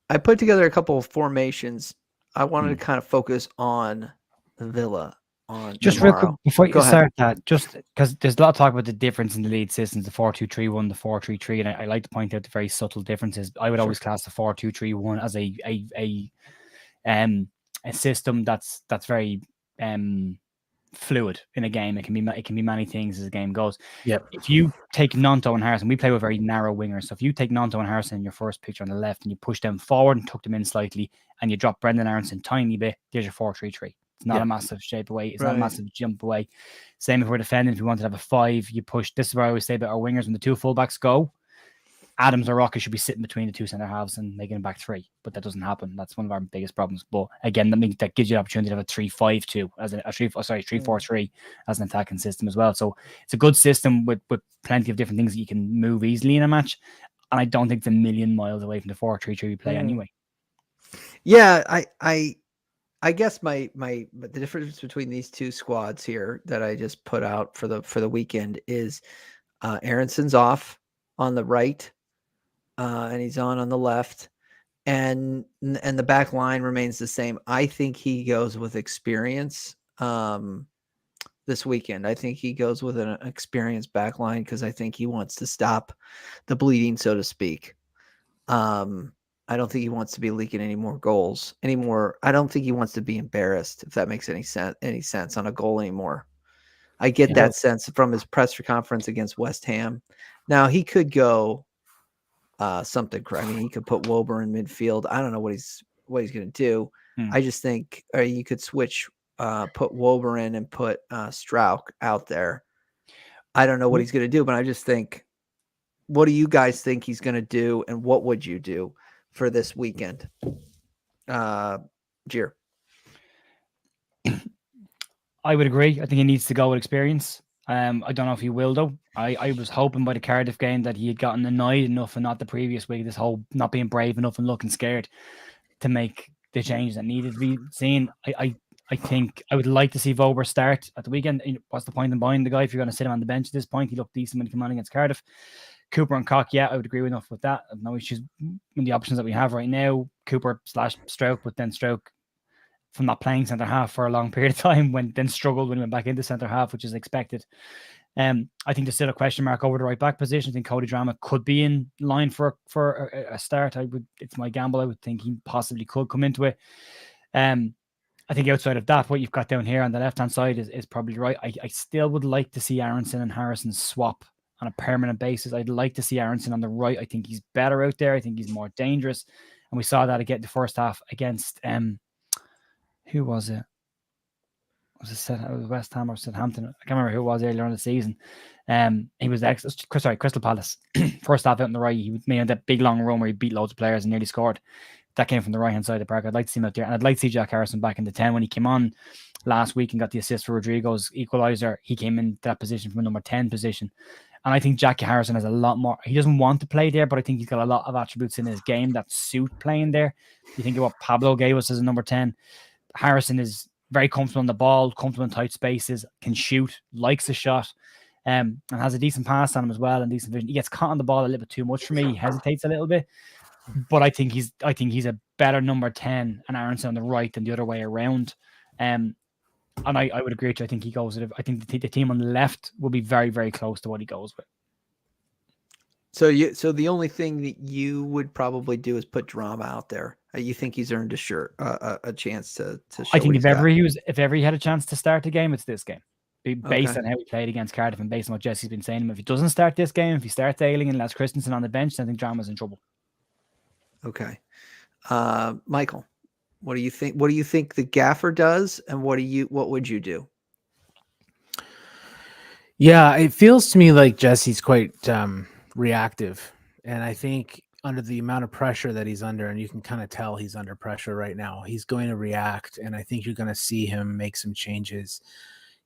I put together a couple of formations. I wanted to kind of focus on Villa on just tomorrow. Real quick before you start that, just because there's a lot of talk about the difference in the Leeds systems, the 4-2-3-1, the 4-3-3, and I like to point out the very subtle differences. I would always class the 4-2-3-1 as a system that's very fluid in a game. It can be many things as the game goes. Yep. If you take Nanto and Harrison, we play with very narrow wingers. So if you take Nanto and Harrison in your first picture on the left, and you push them forward and tuck them in slightly, and you drop Brendan Aronson tiny bit, there's your 4-3-3. It's not a massive shape away. It's not a massive jump away. Same if we're defending. If we want to have a 5, you push. This is where I always say about our wingers: when the 2 fullbacks go, Adams or Rocket should be sitting between the two centre halves and making a back three, but that doesn't happen. That's one of our biggest problems. But again, that gives you the opportunity to have a 3-5-2 as a 3-4-3 as an attacking system as well. So it's a good system with plenty of different things that you can move easily in a match. And I don't think it's a million miles away from the 4-3-3 we play anyway. Yeah, I guess the difference between these two squads here that I just put out for the weekend is Aronson's off on the right, and he's on the left, and the back line remains the same. I think he goes with experience this weekend. I think he goes with an experienced back line because I think he wants to stop the bleeding, so to speak. I don't think he wants to be leaking any more goals anymore. I don't think he wants to be embarrassed, if that makes any sense on a goal anymore. I get that sense from his press conference against West Ham. Now he could go something. I mean, he could put Wober in midfield. I don't know what he's going to do. I just think you could switch, put Wober in and put Strauch out there. I don't know what he's going to do, but I just think, what do you guys think he's going to do, and what would you do for this weekend? Gier. I would agree. I think he needs to go with experience. I don't know if he will, though. I was hoping by the Cardiff game that he had gotten annoyed enough, and not the previous week, this whole not being brave enough and looking scared to make the change that needed to be seen. I think I would like to see Wober start at the weekend. What's the point in buying the guy if you're going to sit him on the bench at this point? He looked decent when he came on against Cardiff. Cooper and Koch, yeah, I would agree enough with that. I have no issues with the options that we have right now. Cooper / Strauch, but then Strauch from not playing centre half for a long period of time, then struggled when he went back into centre half, which is expected. I think there's still a question mark over the right back position. I think Cody Drama could be in line for a start. It's my gamble. I would think he possibly could come into it. I think outside of that, what you've got down here on the left hand side is probably right. I still would like to see Aronson and Harrison swap on a permanent basis. I'd like to see Aronson on the right. I think he's better out there. I think he's more dangerous. And we saw that again the first half against who was it? Was it West Ham or Southampton? I can't remember who it was earlier on the season. He was Crystal Palace. First half out on the right, he made that big long run where he beat loads of players and nearly scored. That came from the right hand side of the park. I'd like to see him out there, and I'd like to see Jack Harrison back in the 10 when he came on last week and got the assist for Rodrigo's equaliser. He came in that position from a number 10 position. And I think Jackie Harrison has a lot more. He doesn't want to play there, but I think he's got a lot of attributes in his game that suit playing there. You think of what Pablo gave us as a number 10. Harrison is very comfortable on the ball, comfortable in tight spaces, can shoot, likes a shot, and has a decent pass on him as well and decent vision. He gets caught on the ball a little bit too much for me. He hesitates a little bit, but I think he's a better number 10 and Aronson on the right than the other way around. And I would agree with you. I think he goes with it. I think the team on the left will be very, very close to what he goes with. So the only thing that you would probably do is put Drama out there. You think he's earned a chance to show. I think if ever he had a chance to start the game, it's this game. Based on how he played against Cardiff and based on what Jesse's been saying, if he doesn't start this game, if he starts Ailing and Les Christensen on the bench, then I think Drama's in trouble. Okay, Michael, what do you think? What do you think the gaffer does, and what would you do? Yeah, it feels to me like Jesse's quite reactive, and I think under the amount of pressure that he's under, and you can kind of tell he's under pressure right now, he's going to react, and I think you're going to see him make some changes.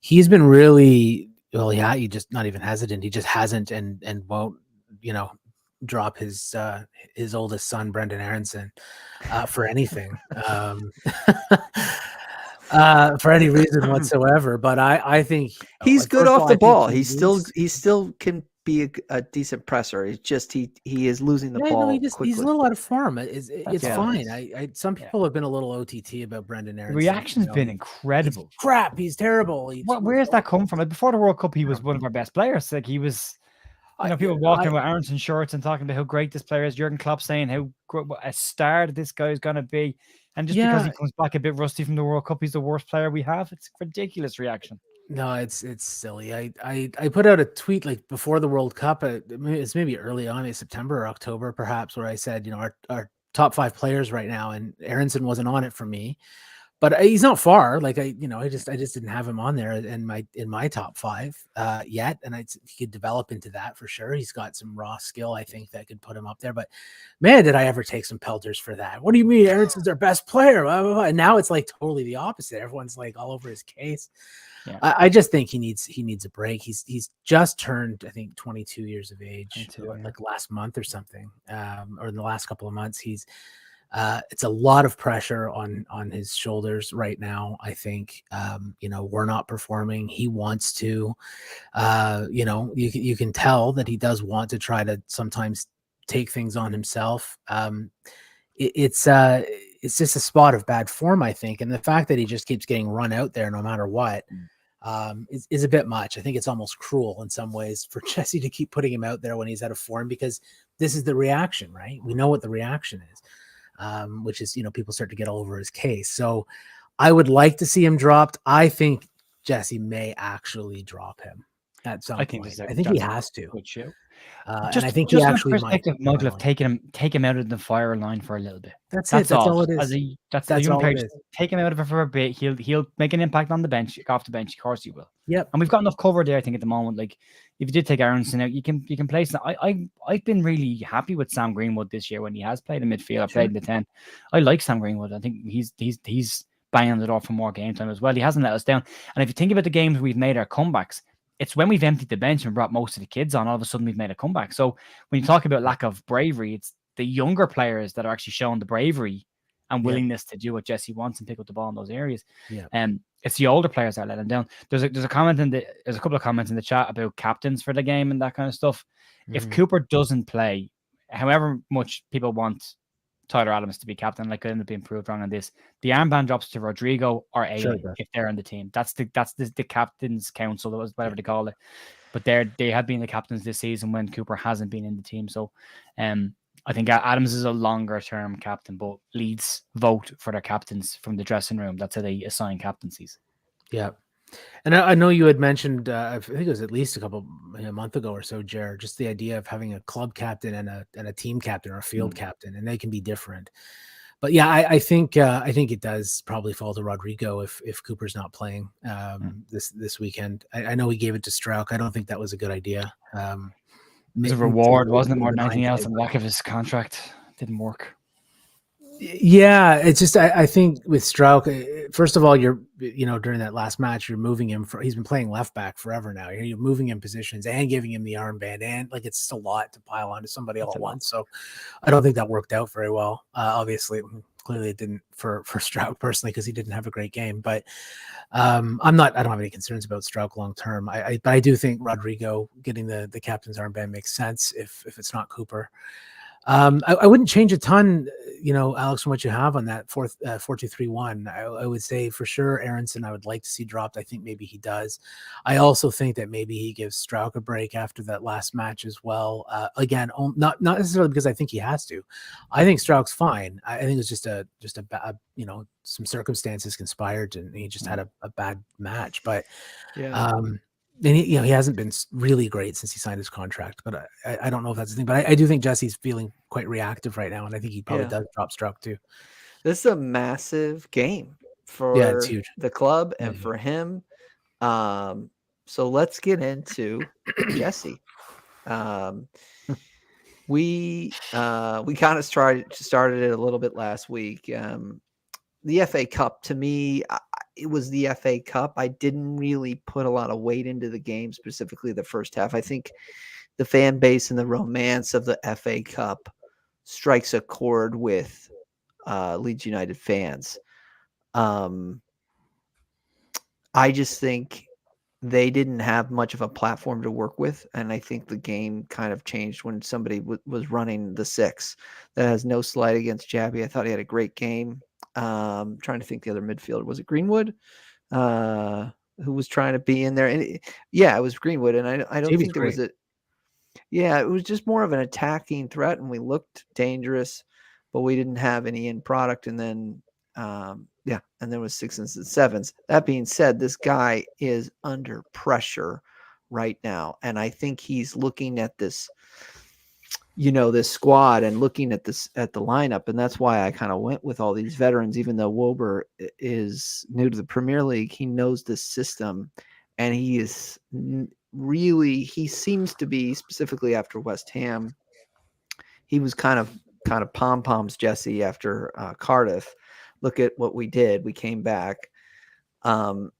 He's been really, he just not even hesitant. He just hasn't and won't, drop his oldest son, Brendan Aronson, for anything, for any reason whatsoever. But I think he's good off the ball. He still can be a decent presser. It's just he is losing the ball. He's a little out of form. It's fine. Some people have been a little OTT about Brendan Aronson. The reaction's been incredible. He's crap. He's terrible. Where's that come from? Like before the World Cup, he was one of our best players. Like he was. People walking with Aronson shorts and talking about how great this player is. Jurgen Klopp saying how a star this guy is going to be. And just because he comes back a bit rusty from the World Cup, he's the worst player we have. It's a ridiculous reaction. No, it's silly. I put out a tweet like before the World Cup. It's maybe early on in September or October, perhaps, where I said, our top 5 players right now, and Aronson wasn't on it for me. but he's not far. Like I just didn't have him on there in my top 5 yet, and he could develop into that for sure. He's got some raw skill, I think, that could put him up there. But man, did I ever take some pelters for that? What do you mean, Aaronson's our best player? Blah, blah, blah. And now it's like totally the opposite. Everyone's like all over his case. Yeah. I just think he needs a break. He's just turned, I think, 22 years of age, like last month or something, or in the last couple of months. It's a lot of pressure on his shoulders right now. I think, we're not performing. He wants to, you can tell that he does want to try to sometimes take things on himself. It's just a spot of bad form, I think. And the fact that he just keeps getting run out there no matter what, is a bit much. I think it's almost cruel in some ways for Jesse to keep putting him out there when he's out of form, because this is the reaction, right? We know what the reaction is. Which is, people start to get all over his case. So I would like to see him dropped. I think Jesse may actually drop him at some point. I think he has to. And I think he actually might. Model of take him out of the fire line for a little bit. That's all it is. That's all it is. Take him out of it for a bit. He'll make an impact on the bench, off the bench. Of course he will. Yep. And we've got enough cover there, I think, at the moment. Like, if you did take Aronson out, you can place. I've been really happy with Sam Greenwood this year when he has played in midfield. Played in the 10. I like Sam Greenwood. I think he's banging it off for more game time as well. He hasn't let us down. And if you think about the games we've made our comebacks, it's when we've emptied the bench and brought most of the kids on, all of a sudden we've made a comeback. So when you talk about lack of bravery, it's the younger players that are actually showing the bravery and willingness to do what Jesse wants and pick up the ball in those areas. It's the older players that let him down. There's a couple of comments in the chat about captains for the game and that kind of stuff. If Cooper doesn't play, however much people want Tyler Adams to be captain, like, could end up being proved wrong on this, the armband drops to Rodrigo or Ailey if they're on the team. That's the captain's council, that was whatever they call it. But they have been the captains this season when Cooper hasn't been in the team. So I think Adams is a longer term captain, but Leeds vote for their captains from the dressing room. That's how they assign captaincies. Yeah. And I know you had mentioned, I think it was at least a month ago or so, Jared, just the idea of having a club captain and a team captain or a field captain, and they can be different. But yeah, I think it does probably fall to Rodrigo if Cooper's not playing this weekend. I know he gave it to Strauch. I don't think that was a good idea. It was a reward, wasn't it, more than anything else? On the back of his contract, it didn't work. Yeah, it's just I think with Strauch, first of all, during that last match, you're moving him he's been playing left back forever now. You're moving him positions and giving him the armband, and like, it's just a lot to pile onto somebody all at once. So I don't think that worked out very well. Obviously, clearly it didn't for Strauch personally, because he didn't have a great game. But I don't have any concerns about Strauch long term. But I do think Rodrigo getting the captain's armband makes sense if it's not Cooper. I wouldn't change a ton, Alex, from what you have on that 4-2-3-1. I would say for sure Aronson I would like to see dropped. I think maybe he does. I also think that maybe he gives Strauch a break after that last match as well. Again, not necessarily because I think he has to. I think Strauch's fine. I think it's just a bad, some circumstances conspired, and he just had a bad match. But and he hasn't been really great since he signed his contract, but I don't know if that's the thing. But I do think Jesse's feeling quite reactive right now, and I think he probably does drop Strauch too. This is a massive game for it's huge. The club and for him. So let's get into Jesse. We kind of started it a little bit last week. The FA Cup, to me, it was the FA Cup. I didn't really put a lot of weight into the game, specifically the first half. I think the fan base and the romance of the FA Cup strikes a chord with Leeds United fans. I just think they didn't have much of a platform to work with, and I think the game kind of changed when somebody was running the 6. That has no slight against Jabby. I thought he had a great game. Trying to think the other midfielder. Was it Greenwood? Who was trying to be in there? And it was Greenwood. And I don't think there was it was just more of an attacking threat, and we looked dangerous, but we didn't have any end product. And then and there was 6s and 7s. That being said, this guy is under pressure right now, and I think he's looking at this this squad and looking at the lineup. And that's why I kind of went with all these veterans, even though Wober is new to the Premier League. He knows this system, and he is he seems to be, specifically after West Ham, he was kind of pom-poms Jesse after Cardiff. Look at what we did. We came back. But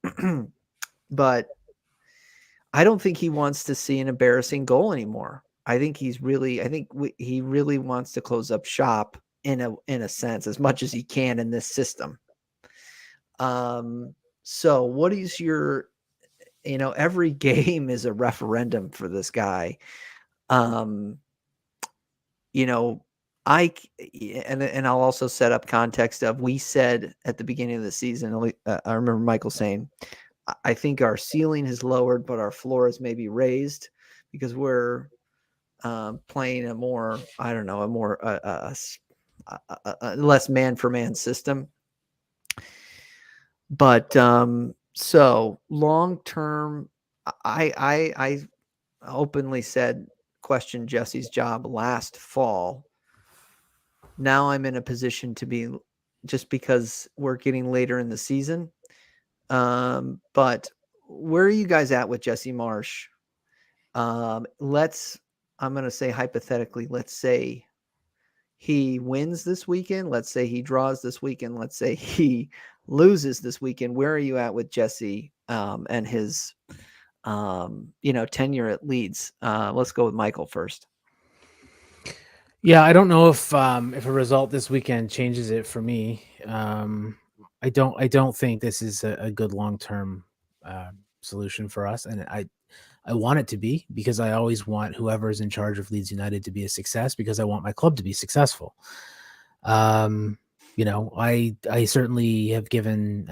I don't think he wants to see an embarrassing goal anymore. I think he really wants to close up shop in a sense, as much as he can in this system. So what is your, every game is a referendum for this guy. And I'll also set up context of, we said at the beginning of the season, I remember Michael saying, I think our ceiling has lowered, but our floor is maybe raised, because we're playing a more, a less man for man system. But so long term, I openly questioned Jesse's job last fall. Now I'm in a position to be, just because we're getting later in the season. But where are you guys at with Jesse Marsch? I'm going to say hypothetically, let's say he wins this weekend. Let's say he draws this weekend. Let's say he loses this weekend. Where are you at with Jesse and his, tenure at Leeds? Let's go with Michael first. Yeah, I don't know if a result this weekend changes it for me. I don't think this is a good long-term solution for us, and I want it to be, because I always want whoever is in charge of Leeds United to be a success, because I want my club to be successful. I certainly have given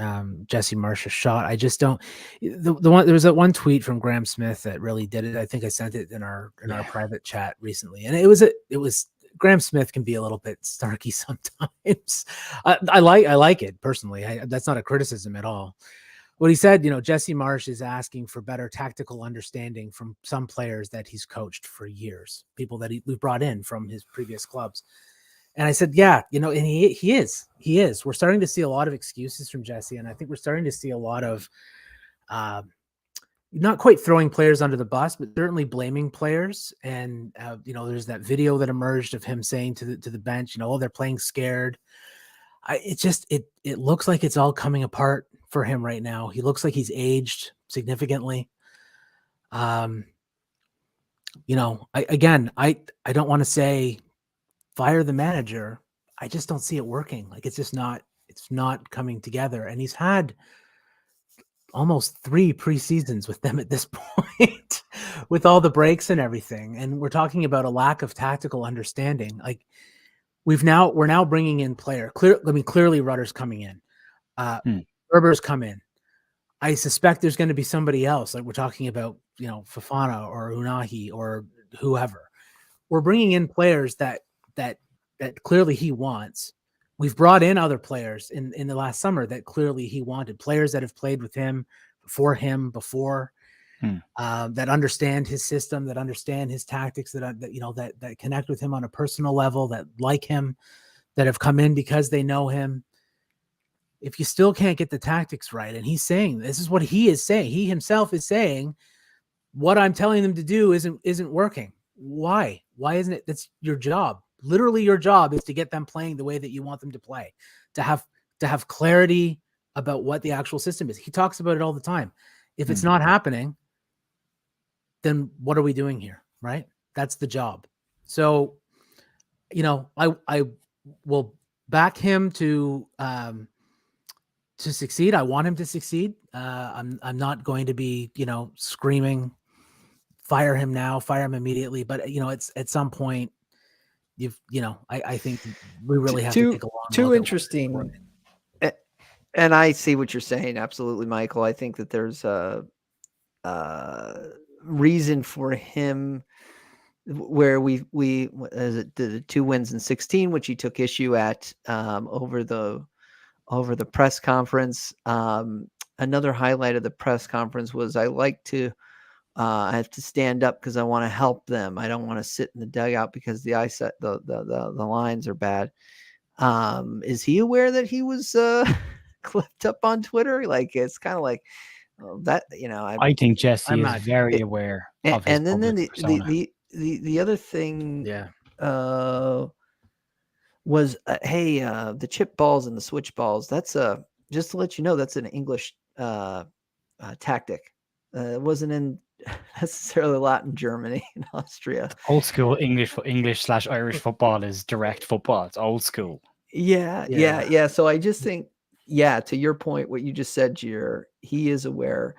Jesse Marsch a shot. I just don't. There was that one tweet from Graham Smith that really did it. I think I sent it in our private chat recently, and it was Graham Smith can be a little bit snarky sometimes. I like it personally. That's not a criticism at all. What he said, Jesse Marsch is asking for better tactical understanding from some players that he's coached for years, people that we brought in from his previous clubs. And I said, yeah, and he is. We're starting to see a lot of excuses from Jesse, and I think we're starting to see a lot of not quite throwing players under the bus, but certainly blaming players. And there's that video that emerged of him saying to the bench, they're playing scared. It looks like it's all coming apart for him right now. He looks like he's aged significantly. I don't want to say fire the manager. I just don't see it working. Like, it's not coming together. And he's had almost 3 preseasons with them at this point, with all the breaks and everything. And we're talking about a lack of tactical understanding. Like, we're now bringing in clearly Rutter's coming in. Berber's come in. I suspect there's going to be somebody else. Like, we're talking about, Fofana or Unahi or whoever. We're bringing in players that clearly he wants. We've brought in other players in the last summer that clearly he wanted, players that have played with him before, that understand his system, that understand his tactics, that connect with him on a personal level, that like him, that have come in because they know him. If you still can't get the tactics right, and he's saying, this is what he is saying, he himself is saying, what I'm telling them to do isn't working. Why isn't it? That's your job. Literally, your job is to get them playing the way that you want them to play, to have clarity about what the actual system is. He talks about it all the time. If it's not happening, then what are we doing here? Right? That's the job. So, I will back him to succeed. I want him to succeed. I'm not going to be, screaming, fire him now, fire him immediately. But it's at some point, I think we really have to take a long look. Too interesting. And I see what you're saying. Absolutely, Michael. I think that there's a reason for him where we the 2 wins in 16, which he took issue at over the press conference. Another highlight of the press conference was, I like to I have to stand up because I want to help them. I don't want to sit in the dugout because the eyesight, the lines are bad. Is he aware that he was clipped up on Twitter? Like, it's kind of like that, I think Jesse is very aware of his and then persona. The other thing, was hey, the chip balls and the switch balls. That's just to let you know, that's an English tactic. It wasn't in necessarily a lot in Germany and Austria. Old school English/Irish football is direct football. It's old school. Yeah. So I just think, to your point, what you just said, Jer, he is aware.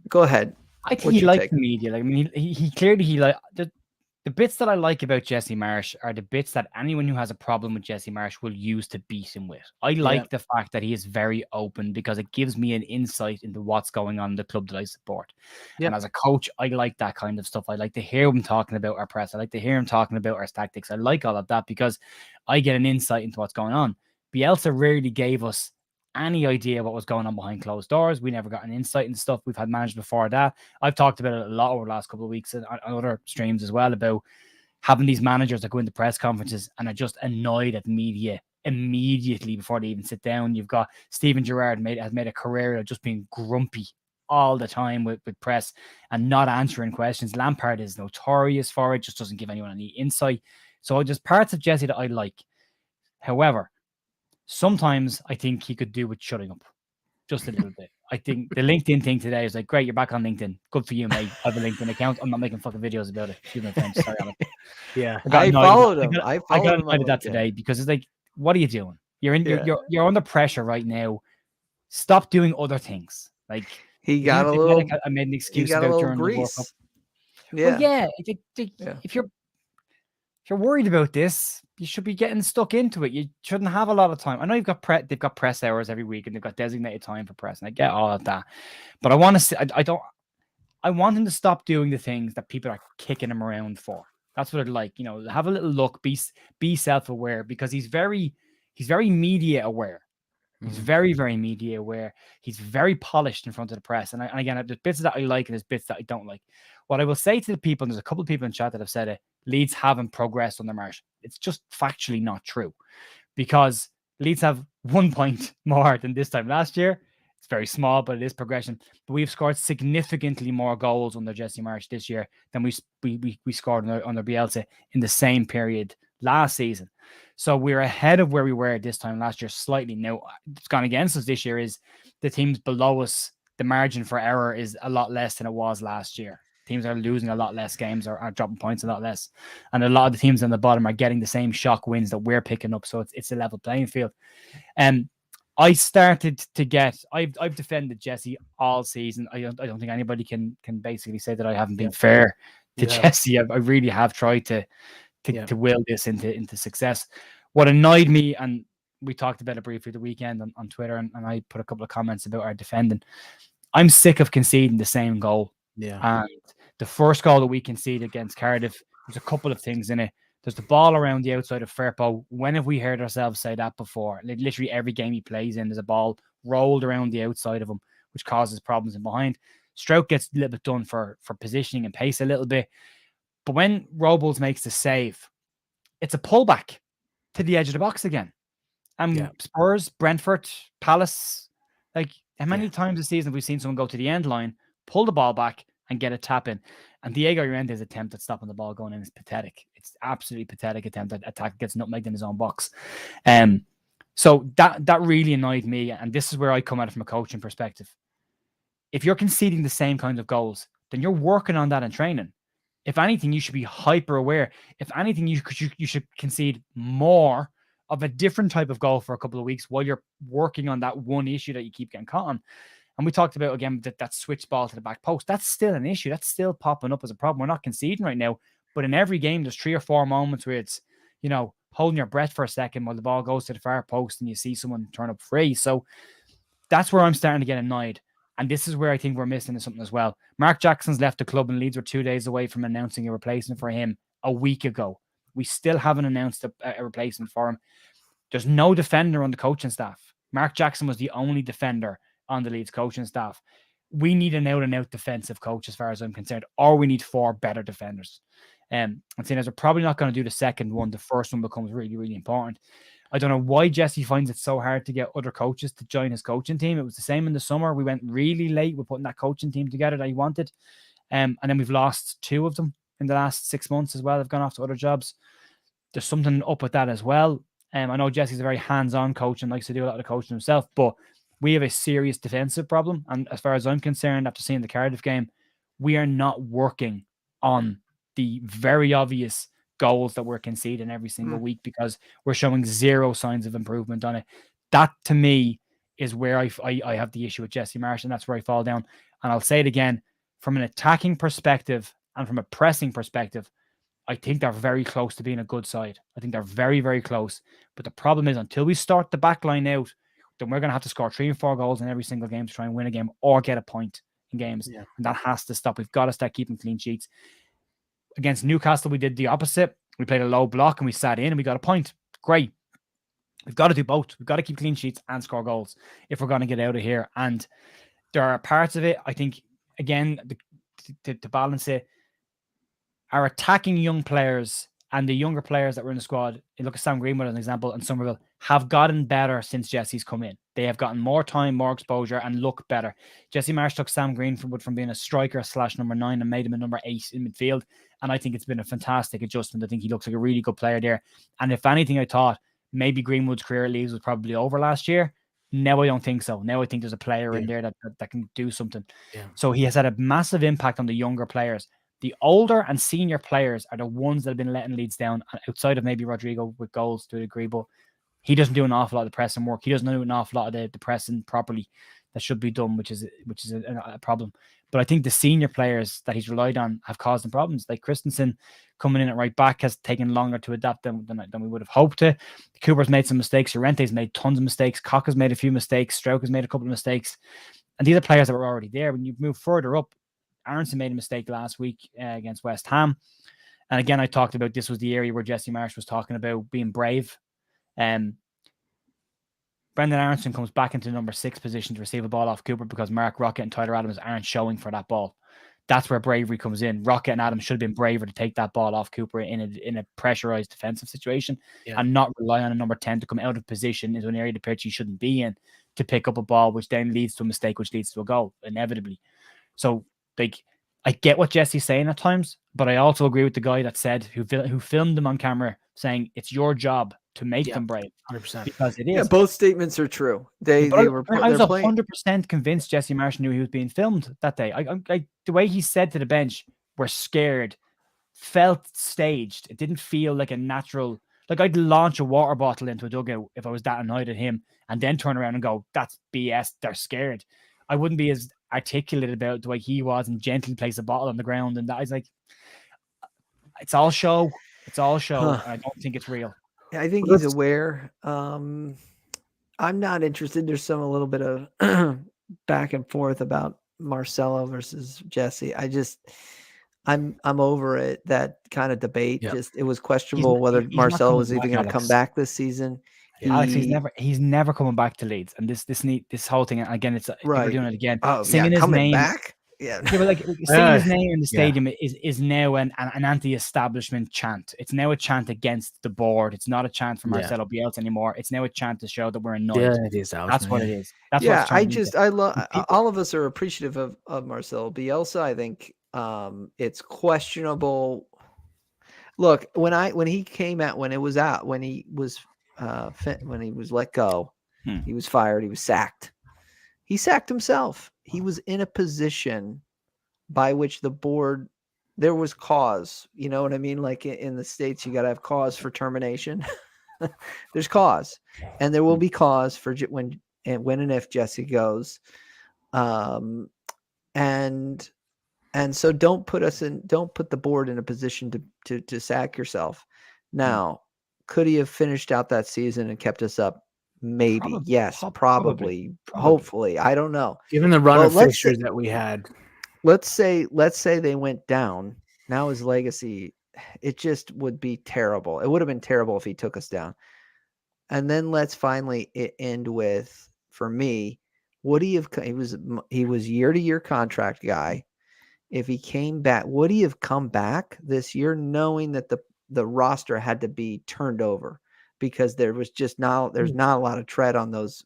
Go ahead. I think he likes the media. Like, I mean, he clearly the bits that I like about Jesse Marsh are the bits that anyone who has a problem with Jesse Marsh will use to beat him with. I like the fact that he is very open because it gives me an insight into what's going on in the club that I support. And as a coach, I like that kind of stuff. I like to hear him talking about our press. I like to hear him talking about our tactics. I like all of that because I get an insight into what's going on. Bielsa rarely gave us any idea what was going on behind closed doors. We never got an insight into stuff. We've had managers before that. I've talked about it a lot over the last couple of weeks and on other streams as well about having these managers that go into press conferences and are just annoyed at media immediately before they even sit down. You've got Steven Gerrard has made a career of just being grumpy all the time with press and not answering questions. Lampard is notorious for it, just doesn't give anyone any insight. So just parts of Jesse that I like. However, sometimes I think he could do with shutting up just a little bit. I think the LinkedIn thing today is like, great, you're back on LinkedIn. Good for you, mate. I have a LinkedIn account. I'm not making fucking videos about it. Excuse my French. Sorry, Alan. I followed him. I got annoyed at that today because it's like, what are you doing? You're under pressure right now. Stop doing other things. Like, he got a little. I made an excuse about during the World Cup. If you're worried about this, you should be getting stuck into it. You shouldn't have a lot of time. I know they've got press hours every week and they've got designated time for press, and I get all of that. But I want to see. I want him to stop doing the things that people are kicking him around for. That's what I'd like. Have a little look. Be self-aware because he's very media aware. He's very, very media aware. He's very polished in front of the press. And again, there's bits that I like and there's bits that I don't like. What I will say to the people, and there's a couple of people in chat that have said it, Leeds haven't progressed under Marsh. It's just factually not true because Leeds have 1 point more than this time last year. It's very small, but it is progression. But we've scored significantly more goals under Jesse Marsh this year than we scored under Bielsa in the same period last season. So we're ahead of where we were this time last year slightly. Now, it's gone against us this year is the teams below us, the margin for error is a lot less than it was last year. Teams are losing a lot less games or are dropping points a lot less. And a lot of the teams on the bottom are getting the same shock wins that we're picking up. So it's a level playing field. I started to get, I've defended Jesse all season. I don't think anybody can basically say that I haven't been fair to Jesse. I really have tried to will this into success. What annoyed me, and we talked about it briefly the weekend on Twitter, and I put a couple of comments about our defending. I'm sick of conceding the same goal. And the first goal that we conceded against Cardiff, there's a couple of things in it. There's the ball around the outside of Firpo. When have we heard ourselves say that before? Literally every game he plays in, there's a ball rolled around the outside of him, which causes problems in behind. Stroke gets a little bit done for positioning and pace a little bit. But when Robles makes the save, it's a pullback to the edge of the box again. Spurs, Brentford, Palace, like how many times this season have we seen someone go to the end line, pull the ball back and get a tap in? And Diego Llorente's attempt at stopping the ball going in is pathetic. It's absolutely pathetic attempt at attack, gets nutmegged in his own box. So that really annoyed me. And this is where I come at it from a coaching perspective. If you're conceding the same kinds of goals, then you're working on that in training. If anything, you should be hyper aware. If anything, you should concede more of a different type of goal for a couple of weeks while you're working on that one issue that you keep getting caught on. And we talked about, again, that switch ball to the back post. That's still an issue. That's still popping up as a problem. We're not conceding right now. But in every game, there's 3 or 4 moments where it's, holding your breath for a second while the ball goes to the far post and you see someone turn up free. So that's where I'm starting to get annoyed. And this is where I think we're missing something as well. Mark Jackson's left the club and Leeds were 2 days away from announcing a replacement for him a week ago. We still haven't announced a replacement for him. There's no defender on the coaching staff. Mark Jackson was the only defender on the Leeds coaching staff. we need an out-and-out defensive coach as far as I'm concerned, or we need 4 better defenders. And seeing as we're probably not going to do the second one, the first one becomes really, really important. I don't know why Jesse finds it so hard to get other coaches to join his coaching team. It was the same in the summer. We went really late with putting that coaching team together that he wanted. And then we've lost 2 of them in the last 6 months as well. They've gone off to other jobs. There's something up with that as well. I know Jesse's a very hands-on coach and likes to do a lot of the coaching himself, but we have a serious defensive problem. And as far as I'm concerned, after seeing the Cardiff game, we are not working on the very obvious goals that we're conceding every single week because we're showing 0 signs of improvement on it. That, to me, is where I have the issue with Jesse Marsh, and that's where I fall down. And I'll say it again, from an attacking perspective and from a pressing perspective, I think they're very close to being a good side. I think they're very, very close. But the problem is, until we start the back line out, then we're going to have to score 3 and 4 goals in every single game to try and win a game or get a point in games. Yeah. And that has to stop. We've got to start keeping clean sheets. Against Newcastle, we did the opposite. We played a low block and we sat in and we got a point. Great. We've got to do both. We've got to keep clean sheets and score goals if we're going to get out of here. And there are parts of it, I think, again, to balance it, our attacking young players and the younger players that were in the squad, look at Sam Greenwood as an example, and Summerville, have gotten better since Jesse's come in. They have gotten more time, more exposure, and look better. Jesse Marsh took Sam Greenwood from being a striker / number 9 and made him a number 8 in midfield. And I think it's been a fantastic adjustment. I think he looks like a really good player there. And if anything, I thought maybe Greenwood's career at Leeds was probably over last year. Now I don't think so. Now I think there's a player in there that can do something. Yeah. So he has had a massive impact on the younger players. The older and senior players are the ones that have been letting Leeds down, outside of maybe Rodrigo with goals to a degree, but he doesn't do an awful lot of the pressing work. He doesn't do an awful lot of the pressing properly that should be done, which is a problem. But I think the senior players that he's relied on have caused him problems. Like Christensen coming in at right back has taken longer to adapt than we would have hoped to. Cooper's made some mistakes. Llorente's made tons of mistakes. Koch has made a few mistakes. Stroke has made a couple of mistakes. And these are players that were already there. When you move further up, Aronson made a mistake last week against West Ham. And again, I talked about this was the area where Jesse Marsh was talking about being brave. Brendan Aronson comes back into number 6 position to receive a ball off Cooper because Mark Rocket and Tyler Adams aren't showing for that ball. That's where bravery comes in. Rocket and Adams should have been braver to take that ball off Cooper in a pressurized defensive situation and not rely on a number 10 to come out of position into an area of the pitch he shouldn't be in to pick up a ball, which then leads to a mistake, which leads to a goal, inevitably. So, like, I get what Jesse's saying at times, but I also agree with the guy that said, who filmed them on camera, saying it's your job to make them brave. 100%. Because it is. Yeah, both statements are true. I was 100% convinced Jesse Marsh knew he was being filmed that day. The way he said to the bench, "We're scared," felt staged. It didn't feel like a natural. Like I'd launch a water bottle into a dugout if I was that annoyed at him, and then turn around and go, "That's BS. They're scared." I wouldn't be as articulate about the way he was and gently place a bottle on the ground. And that I was like, it's all show. It's all show. I don't think it's real. I think he's aware. I'm not interested. There's a little bit of back and forth about Marcelo versus Jesse. I'm over it. That kind of debate. It was questionable whether Marcelo was even going to come back this season. Alex, he's never coming back to Leeds, and this whole thing again. It's we're doing it again. Singing his name back. Yeah, but like saying his name in the stadium is now an anti-establishment chant. It's now a chant against the board. It's not a chant for Marcelo Bielsa anymore. It's now a chant to show that we're annoyed. Yeah, it is. That's what it is. That's I love. All of us are appreciative of Marcelo Bielsa. I think it's questionable. Look, when he came out, when he was let go, he was fired. He was sacked. He sacked himself. He was in a position by which the board, there was cause. You know what I mean? Like in the States, you got to have cause for termination. There's cause, and there will be cause for when and if Jesse goes. And so don't put the board in a position to sack yourself. Now, could he have finished out that season and kept us up? Maybe. Yes, probably. Hopefully. I don't know. Given the run of fixtures that we had. Let's say they went down. Now his legacy, it just would be terrible. It would have been terrible if he took us down. And then let's finally end with, for me, would he have? He was year-to-year contract guy. If he came back, would he have come back this year, knowing that the roster had to be turned over because there's not a lot of tread on those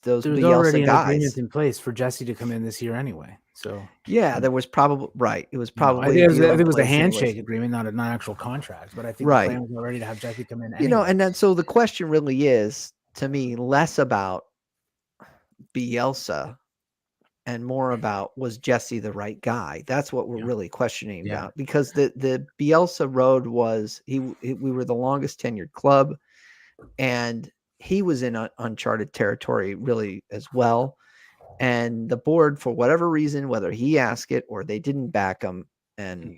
There's Bielsa already an guys. agreement in place for Jesse to come in this year anyway. So yeah, there was probably right. It was probably I think it was a handshake agreement, not an actual contract. But I think the plan was already to have Jesse come in. Anyway. And then so the question really is to me less about Bielsa and more about, was Jesse the right guy? That's what we're really questioning about, because the Bielsa road was we were the longest tenured club, and he was in uncharted territory really as well. And the board, for whatever reason, whether he asked it or they didn't back him, and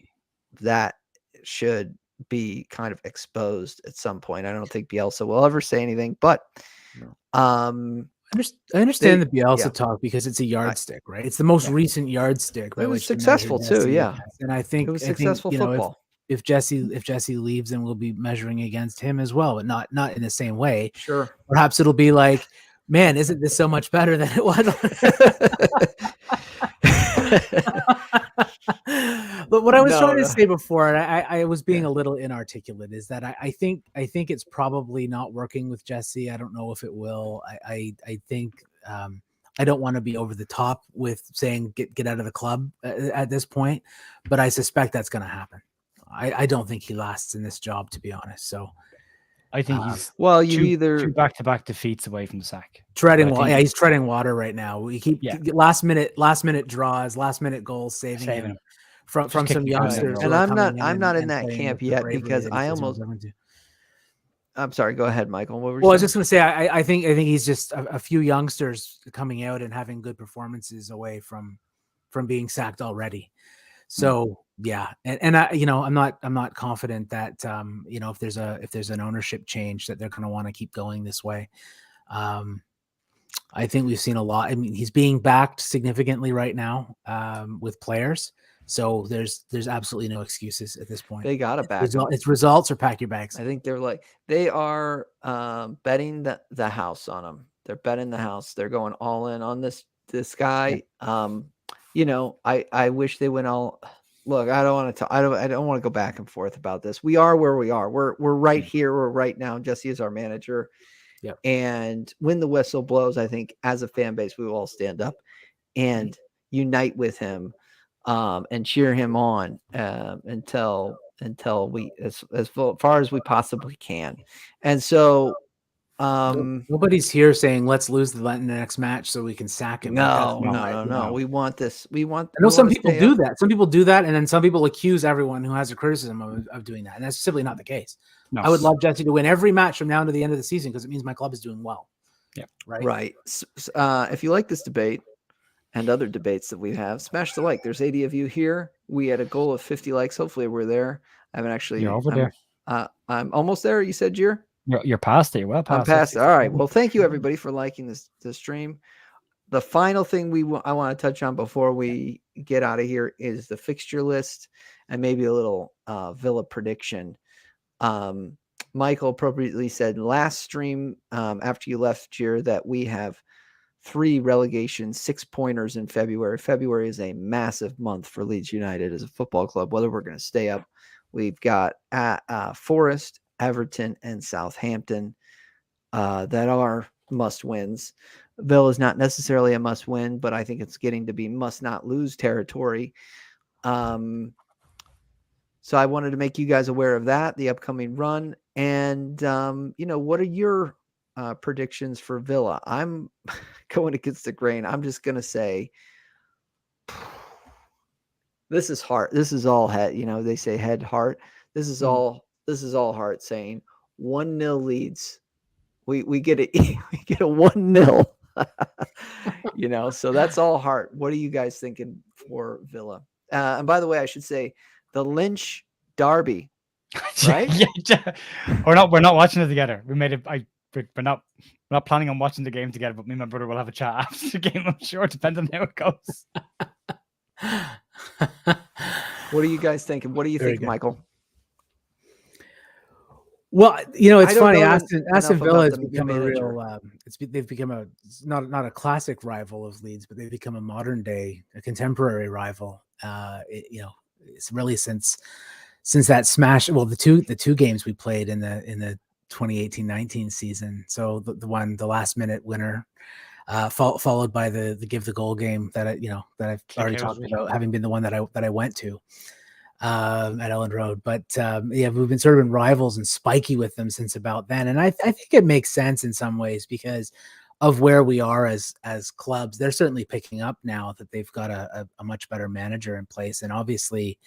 that should be kind of exposed at some point. I don't think Bielsa will ever say anything, but I understand the Bielsa talk because it's a yardstick, right? It's the most recent yardstick. It was successful too, yeah. And I think it was successful football. If Jesse leaves, then we'll be measuring against him as well, but not in the same way. Sure. Perhaps it'll be like, man, isn't this so much better than it was? But what I was trying to say before, and I was being a little inarticulate, is that I think it's probably not working with Jesse. I don't know if it will. I think I don't want to be over the top with saying get out of the club at this point, but I suspect that's going to happen. I don't think he lasts in this job, to be honest. So I think he's two back-to-back defeats away from the sack. Treading water. Yeah, he's treading water right now. We keep last minute draws, last minute goals, saving him from some youngsters. And I'm not in that camp yet, because I'm sorry. Go ahead, Michael. What were you I was just going to say, I think he's just a few youngsters coming out and having good performances away from being sacked already. So and I, I'm not confident that if there's an ownership change that they're going to want to keep going this way. I think we've seen a lot. I mean, he's being backed significantly right now with players. So there's absolutely no excuses at this point. They got to back. It's results or pack your bags. I think they are betting the house on him. They're betting the house. They're going all in on this guy. I wish they went all. Look, I don't want to go back and forth about this. We are where we are. We're right here. We're right now. Jesse is our manager. Yep. And when the whistle blows, I think as a fan base, we will all stand up and unite with him, and cheer him on until we, as far as we possibly can. And so, nobody's here saying let's lose the next match so we can sack him. No. We want this. I know some people do that. Some people do that, and then some people accuse everyone who has a criticism of doing that, and that's simply not the case. No. I would love Jesse to win every match from now to the end of the season, because it means my club is doing well. Yeah. Right. If you like this debate and other debates that we have, smash the like. There's 80 of you here. We had a goal of 50 likes. Hopefully we're there. I haven't actually. You're over there. I'm almost there. You said Jir? You're past it. You're well past I'm past it. All right. Well, thank you everybody for liking this stream. The final thing I want to touch on before we get out of here is the fixture list and maybe a little Villa prediction. Michael appropriately said last stream after you left, Jir, that we have 3 relegation 6-pointers in February. February is a massive month for Leeds United as a football club, whether we're going to stay up. We've got Forest, Everton, and Southampton that are must wins. Villa is not necessarily a must win, but I think it's getting to be must not lose territory. So I wanted to make you guys aware of that, the upcoming run. And, what are your predictions for Villa? I'm going against the grain. I'm just going to say this is heart. This is all head. They say head, heart. This is all heart saying 1-0 Leeds. We get a 1-0. So that's all heart. What are you guys thinking for Villa? And by the way, I should say the Lynch Derby, right? We're not watching it together. We made it. We're not planning on watching the game together, but me and my brother will have a chat after the game, I'm sure, depending on how it goes. What are you guys thinking? What do you think, Michael? Well, you know, it's I don't funny. know Aston enough Villa about has the become a manager. real. They've become not a classic rival of Leeds, but they've become a contemporary rival. You know, it's really since that smash. Well, the two games we played in the 2018-19 season. So the last minute winner, followed by the give the goal game that I've already talked about, having been the one that I went to. At Ellen Road, but yeah, we've been sort of been rivals and spiky with them since about then, and I think it makes sense in some ways because of where we are as clubs. They're certainly picking up now that they've got a much better manager in place, and obviously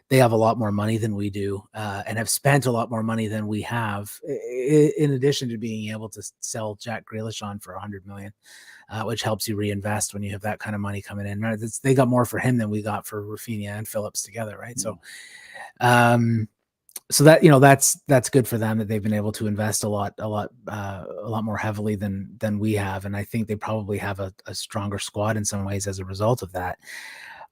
they have a lot more money than we do, and have spent a lot more money than we have. In addition to being able to sell Jack Grealish on for $100 million. Which helps you reinvest when you have that kind of money coming in. Right? They got more for him than we got for Rafinha and Phillips together, right? Mm-hmm. So that's good for them that they've been able to invest a lot more heavily than we have, and I think they probably have a stronger squad in some ways as a result of that.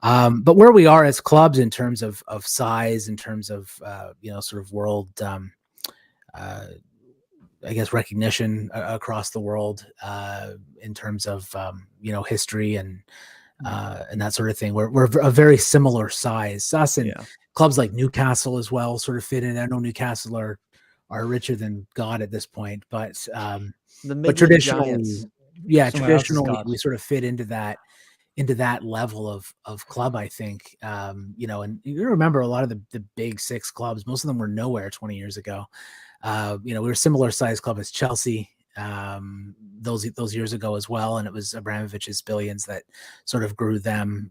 But where we are as clubs in terms of size, in terms of sort of world. I guess recognition across the world in terms of history and that sort of thing. We're a very similar size. Us and clubs like Newcastle as well sort of fit in. I know Newcastle are richer than God at this point, but traditionally, traditionally we sort of fit into that level of club, I think. And you remember a lot of the big six clubs, most of them were nowhere 20 years ago. We were a similar size club as Chelsea those years ago as well, and it was Abramovich's billions that sort of grew them.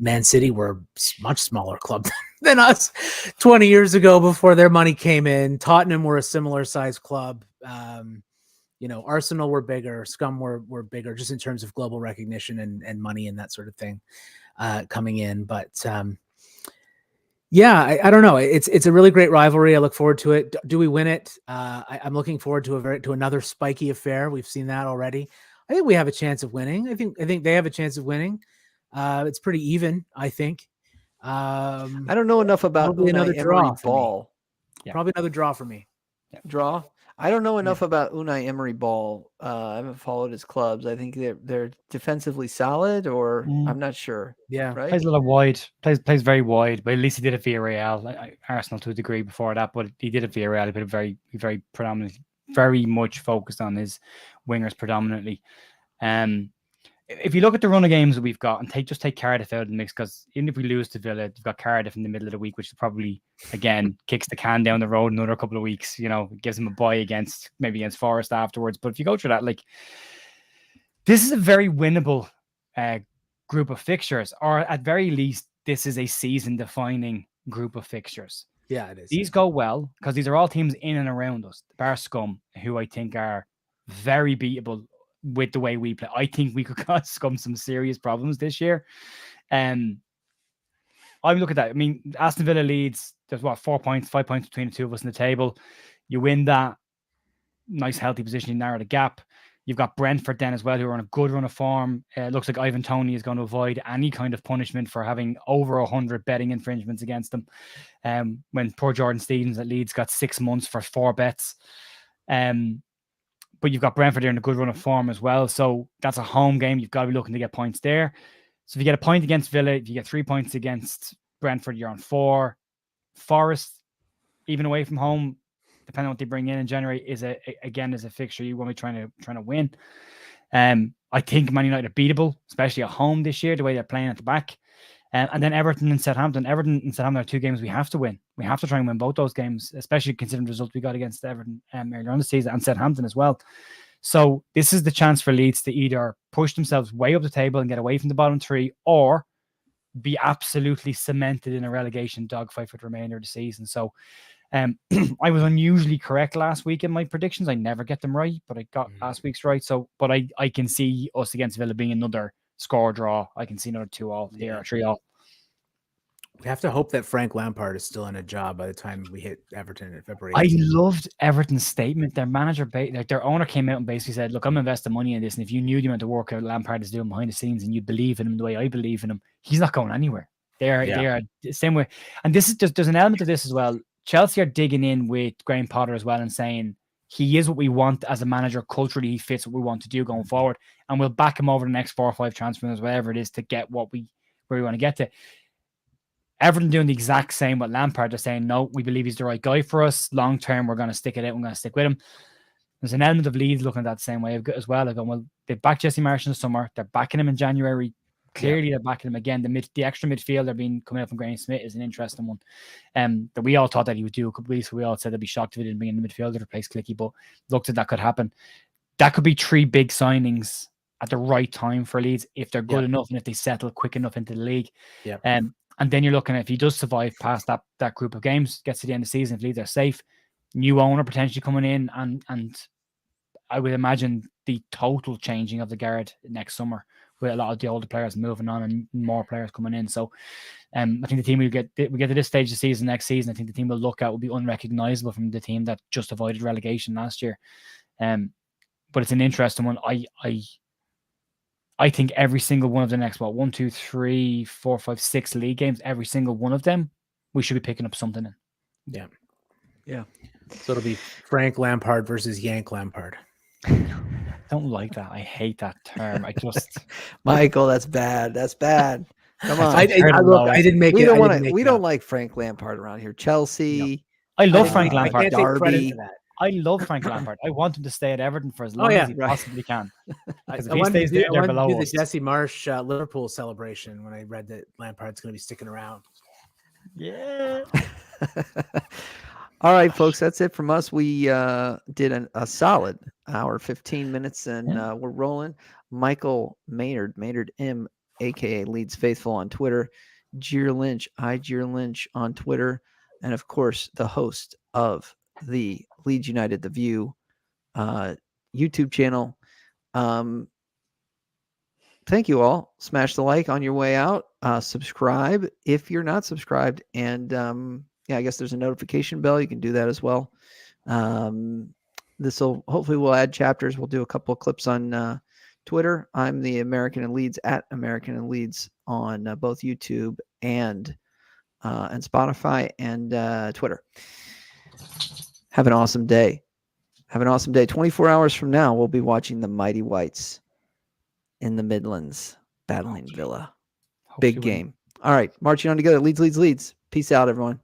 Man City were a much smaller club than us 20 years ago before their money came in. Tottenham were a similar size club. Arsenal were bigger, Scum were bigger, just in terms of global recognition and money and that sort of thing coming in. But I don't know. It's a really great rivalry. I look forward to it. Do we win it? I'm looking forward to another spiky affair. We've seen that already. I think we have a chance of winning. I think they have a chance of winning. It's pretty even, I think. I don't know enough about Unai Emery Ball. Probably another draw for me. Draw. I don't know enough about Unai Emery Ball. I haven't followed his clubs. I think they're defensively solid, or I'm not sure. Yeah, right. Plays a lot wide. Plays very wide, but at least he did it via Villarreal. Arsenal to a degree before that, but he did it via Villarreal. But very predominantly, very much focused on his wingers predominantly. If you look at the run of games that we've got and take Cardiff out of the mix, because even if we lose to Villa, you've got Cardiff in the middle of the week, which probably again kicks the can down the road another couple of weeks. Gives them a bye against Forest afterwards. But if you go through that, this is a very winnable group of fixtures, or at very least, this is a season-defining group of fixtures. Yeah, it is. These go well because these are all teams in and around us. The Bar Scum, who I think are very beatable with the way we play. I think we could cause Scum some serious problems this year. I look at that. I mean, Aston Villa Leeds, there's 5 points between the two of us in the table. You win that, nice healthy position, you narrow the gap. You've got Brentford then as well, who are on a good run of form. It looks like Ivan Toney is going to avoid any kind of punishment for having over 100 betting infringements against them. When poor Jordan Stevens at Leeds got 6 months for 4 bets. But you've got Brentford there in a good run of form as well. So that's a home game. You've got to be looking to get points there. So if you get a point against Villa, if you get 3 points against Brentford, you're on 4. Forest, even away from home, depending on what they bring in January, is a fixture you want to be trying to win. I think Man United are beatable, especially at home this year, the way they're playing at the back. And then Everton and Southampton. Everton and Southampton are 2 games we have to win. We have to try and win both those games, especially considering the result we got against Everton earlier on the season and Southampton as well. So this is the chance for Leeds to either push themselves way up the table and get away from the bottom 3, or be absolutely cemented in a relegation dogfight for the remainder of the season. So I was unusually correct last week in my predictions. I never get them right, but I got last week's right. So, but I can see us against Villa being another score draw. I can see another 2-2 here, or 3-3. We have to hope that Frank Lampard is still in a job by the time we hit Everton in February. I loved Everton's statement. Their manager, their owner came out and basically said, look, I'm investing money in this, and if you knew the amount of work Lampard is doing behind the scenes and you believe in him the way I believe in him, he's not going anywhere. They are the same way. And this is just, there's an element of this as well. Chelsea are digging in with Graham Potter as well and saying he is what we want as a manager. Culturally, he fits what we want to do going forward, and we'll back him over the next 4 or 5 transfers, whatever it is, to get where we want to get to. Everton doing the exact same with Lampard. They're saying, no, we believe he's the right guy for us. Long term, we're going to stick it out. We're going to stick with him. There's an element of Leeds looking at that same way as well. They're going, well, they backed Jesse Marsh in the summer. They're backing him in January. Clearly, they're backing him again. The extra midfielder coming up from Graham Smith is an interesting one. That we all thought that he would do a couple of weeks ago. We all said they'd be shocked if he didn't bring in the midfielder to replace Clicky, but looked at that could happen. That could be 3 big signings at the right time for Leeds if they're good enough and if they settle quick enough into the league. Yeah. And then you're looking at if he does survive past that group of games, gets to the end of the season, if Leeds are safe, new owner potentially coming in, and I would imagine the total changing of the guard next summer with a lot of the older players moving on and more players coming in. So I think the team we get to this stage of the season next season, I think the team we'll look at will be unrecognizable from the team that just avoided relegation last year. But it's an interesting one. I think every single one of the next 1, 2, 3, 4, 5, 6 league games, every single one of them, we should be picking up something in. Yeah. So it'll be Frank Lampard versus Yank Lampard. I don't like that. I hate that term. I just Michael, that's bad. That's bad. Come on. I didn't make we it. Don't want to. We don't like Frank Lampard around here. Chelsea. I love Frank Lampard. I can't take credit for that. I love Frank Lampard. I want him to stay at Everton for as long as he possibly can. If he stays there, they're below us. The Jesse Marsh Liverpool celebration when I read that Lampard's going to be sticking around. Yeah. All right, folks, that's it from us. We did a solid hour, 15 minutes, and we're rolling. Michael Maynard M, a.k.a. Leeds Faithful on Twitter, Gier Lynch, Gier Lynch on Twitter, and, of course, the host of the Leeds United The View YouTube channel. Thank you all. Smash the like on your way out. Subscribe if you're not subscribed, and I guess there's a notification bell. You can do that as well. Hopefully we'll add chapters. We'll do a couple of clips on Twitter. I'm the American and Leeds at American and Leeds on both YouTube and Spotify and Twitter. Have an awesome day. 24 hours from now, we'll be watching the Mighty Whites in the Midlands battling Villa. Big game. All right. Marching on together. Leeds. Peace out, everyone.